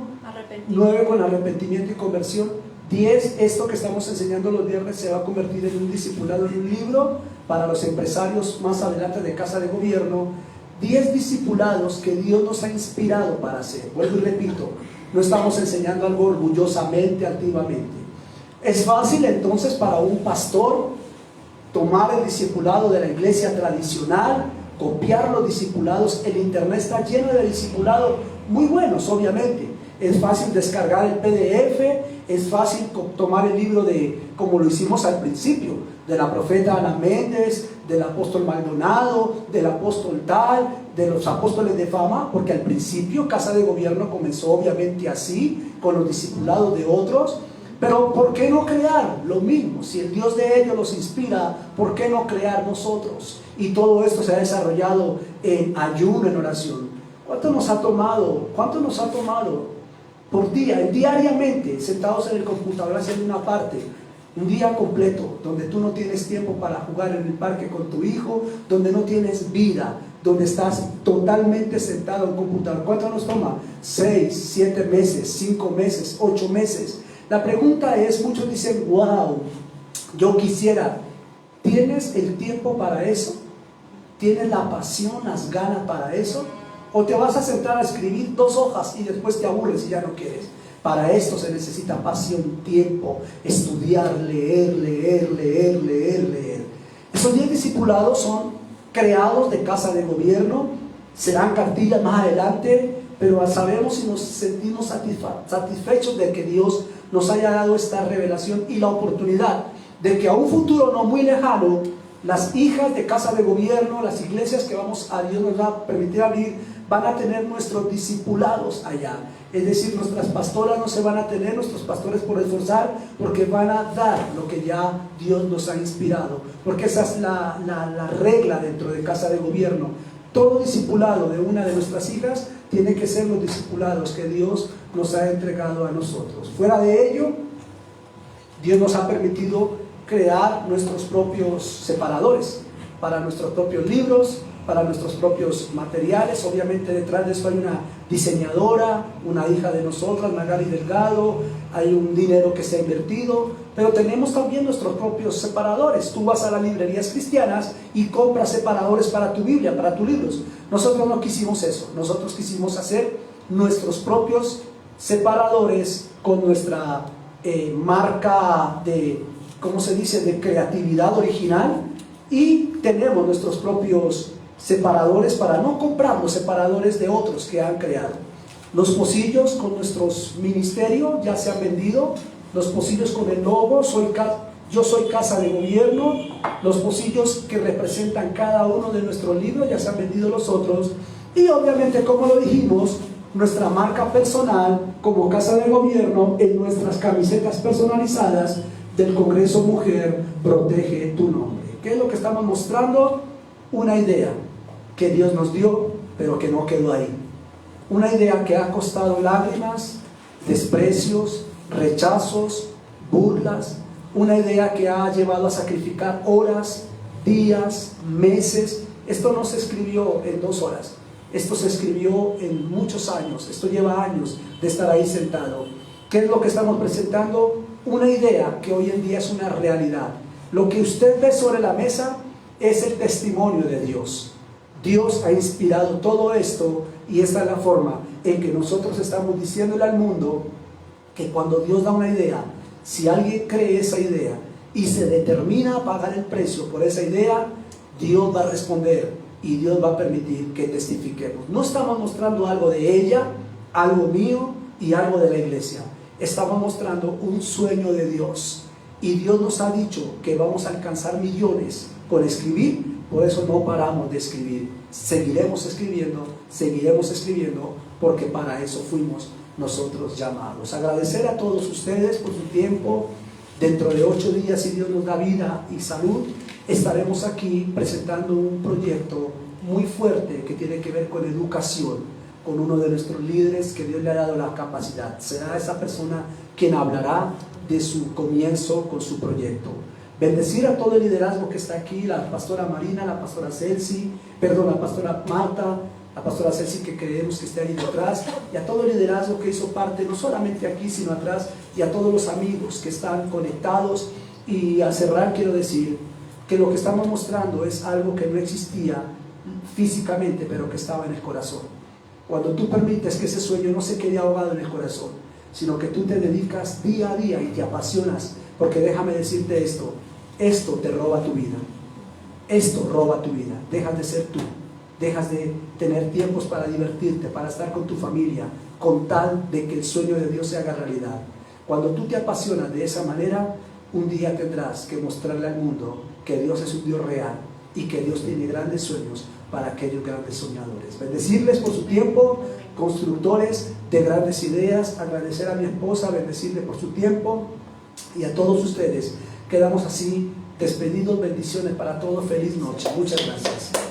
9 con arrepentimiento y conversión, 10, esto que estamos enseñando los viernes se va a convertir en un discipulado, en un libro para los empresarios más adelante de Casa de Gobierno. 10 discipulados que Dios nos ha inspirado para hacer. Vuelvo y repito, no estamos enseñando algo orgullosamente, altivamente. Es fácil entonces para un pastor tomar el discipulado de la iglesia tradicional, copiar los discipulados. El internet está lleno de discipulados muy buenos, obviamente. Es fácil descargar el PDF, es fácil tomar el libro como lo hicimos al principio, de la profeta Ana Méndez, del apóstol Maldonado, del apóstol tal, de los apóstoles de fama, porque al principio Casa de Gobierno comenzó obviamente así, con los discipulados de otros. Pero ¿por qué no crear lo mismo? Si el Dios de ellos los inspira, ¿por qué no crear nosotros? Y todo esto se ha desarrollado en ayuno, en oración. ¿Cuánto nos ha tomado? ¿Cuánto nos ha tomado por día, diariamente, sentados en el computador haciendo una parte? Un día completo, donde tú no tienes tiempo para jugar en el parque con tu hijo, donde no tienes vida, donde estás totalmente sentado en el computador. ¿Cuánto nos toma? 6, 7 meses, 5 meses, 8 meses. La pregunta es, muchos dicen, wow, yo quisiera. ¿Tienes el tiempo para eso? ¿Tienes la pasión, las ganas para eso? ¿O te vas a sentar a escribir 2 hojas y después te aburres y ya no quieres? Para esto se necesita pasión, tiempo, estudiar, leer. Esos 10 discipulados son creados de Casa de Gobierno, serán cartillas más adelante, pero sabemos y nos sentimos satisfechos de que Dios nos haya dado esta revelación y la oportunidad de que a un futuro no muy lejano, las hijas de Casa de Gobierno, las iglesias que Dios nos va a permitir abrir, van a tener nuestros discipulados allá. Es decir, nuestras pastoras no se van a tener, nuestros pastores por esforzar, porque van a dar lo que ya Dios nos ha inspirado, porque esa es la regla dentro de Casa de Gobierno. Todo discipulado de una de nuestras hijas tiene que ser los discipulados que Dios nos ha entregado a nosotros. Fuera de ello, Dios nos ha permitido crear nuestros propios separadores para nuestros propios libros, para nuestros propios materiales. Obviamente detrás de eso hay una diseñadora, una hija de nosotras, Magali Delgado, hay un dinero que se ha invertido, pero tenemos también nuestros propios separadores. Tú vas a las librerías cristianas y compras separadores para tu Biblia, para tus libros. Nosotros no quisimos eso, nosotros quisimos hacer nuestros propios separadores con nuestra marca de, ¿cómo se dice?, de creatividad original, y tenemos nuestros propios separadores para no comprar los separadores de otros que han creado. Los pocillos con nuestros ministerios ya se han vendido, los pocillos con el logo, yo soy Casa de Gobierno, los pocillos que representan cada uno de nuestros libros ya se han vendido los otros, y obviamente, como lo dijimos, nuestra marca personal como Casa de Gobierno en nuestras camisetas personalizadas del Congreso Mujer Protege tu Nombre. ¿Qué es lo que estamos mostrando? Una idea que Dios nos dio, pero que no quedó ahí. Una idea que ha costado lágrimas, desprecios, rechazos, burlas. Una idea que ha llevado a sacrificar horas, días, meses. Esto no se escribió en 2 horas. Esto se escribió en muchos años. Esto lleva años de estar ahí sentado. ¿Qué es lo que estamos presentando? Una idea que hoy en día es una realidad. Lo que usted ve sobre la mesa es el testimonio de Dios. Dios ha inspirado todo esto, y esta es la forma en que nosotros estamos diciéndole al mundo que cuando Dios da una idea, si alguien cree esa idea y se determina a pagar el precio por esa idea, Dios va a responder y Dios va a permitir que testifiquemos. No estamos mostrando algo de ella, algo mío y algo de la iglesia. Estamos mostrando un sueño de Dios, y Dios nos ha dicho que vamos a alcanzar millones con escribir. Por eso no paramos de escribir. Seguiremos escribiendo, porque para eso fuimos nosotros llamados. Agradecer a todos ustedes por su tiempo. Dentro de 8 días, si Dios nos da vida y salud, estaremos aquí presentando un proyecto muy fuerte que tiene que ver con educación con uno de nuestros líderes que Dios le ha dado la capacidad. Será esa persona quien hablará de su comienzo con su proyecto. Bendecir a todo el liderazgo que está aquí, la pastora Marina, la pastora la pastora Marta, la pastora Celsi, que creemos que esté ahí detrás, y a todo el liderazgo que hizo parte, no solamente aquí, sino atrás, y a todos los amigos que están conectados. Y al cerrar quiero decir que lo que estamos mostrando es algo que no existía físicamente, pero que estaba en el corazón. Cuando tú permites que ese sueño no se quede ahogado en el corazón, sino que tú te dedicas día a día y te apasionas, porque déjame decirte esto te roba tu vida. Esto roba tu vida. Dejas de ser tú. Dejas de tener tiempos para divertirte, para estar con tu familia, con tal de que el sueño de Dios se haga realidad. Cuando tú te apasionas de esa manera, un día tendrás que mostrarle al mundo que Dios es un Dios real y que Dios tiene grandes sueños para aquellos grandes soñadores. Bendecirles por su tiempo, constructores de grandes ideas. Agradecer a mi esposa, bendecirle por su tiempo, y a todos ustedes. Quedamos así despedidos. Bendiciones para todos. Feliz noche. Muchas gracias.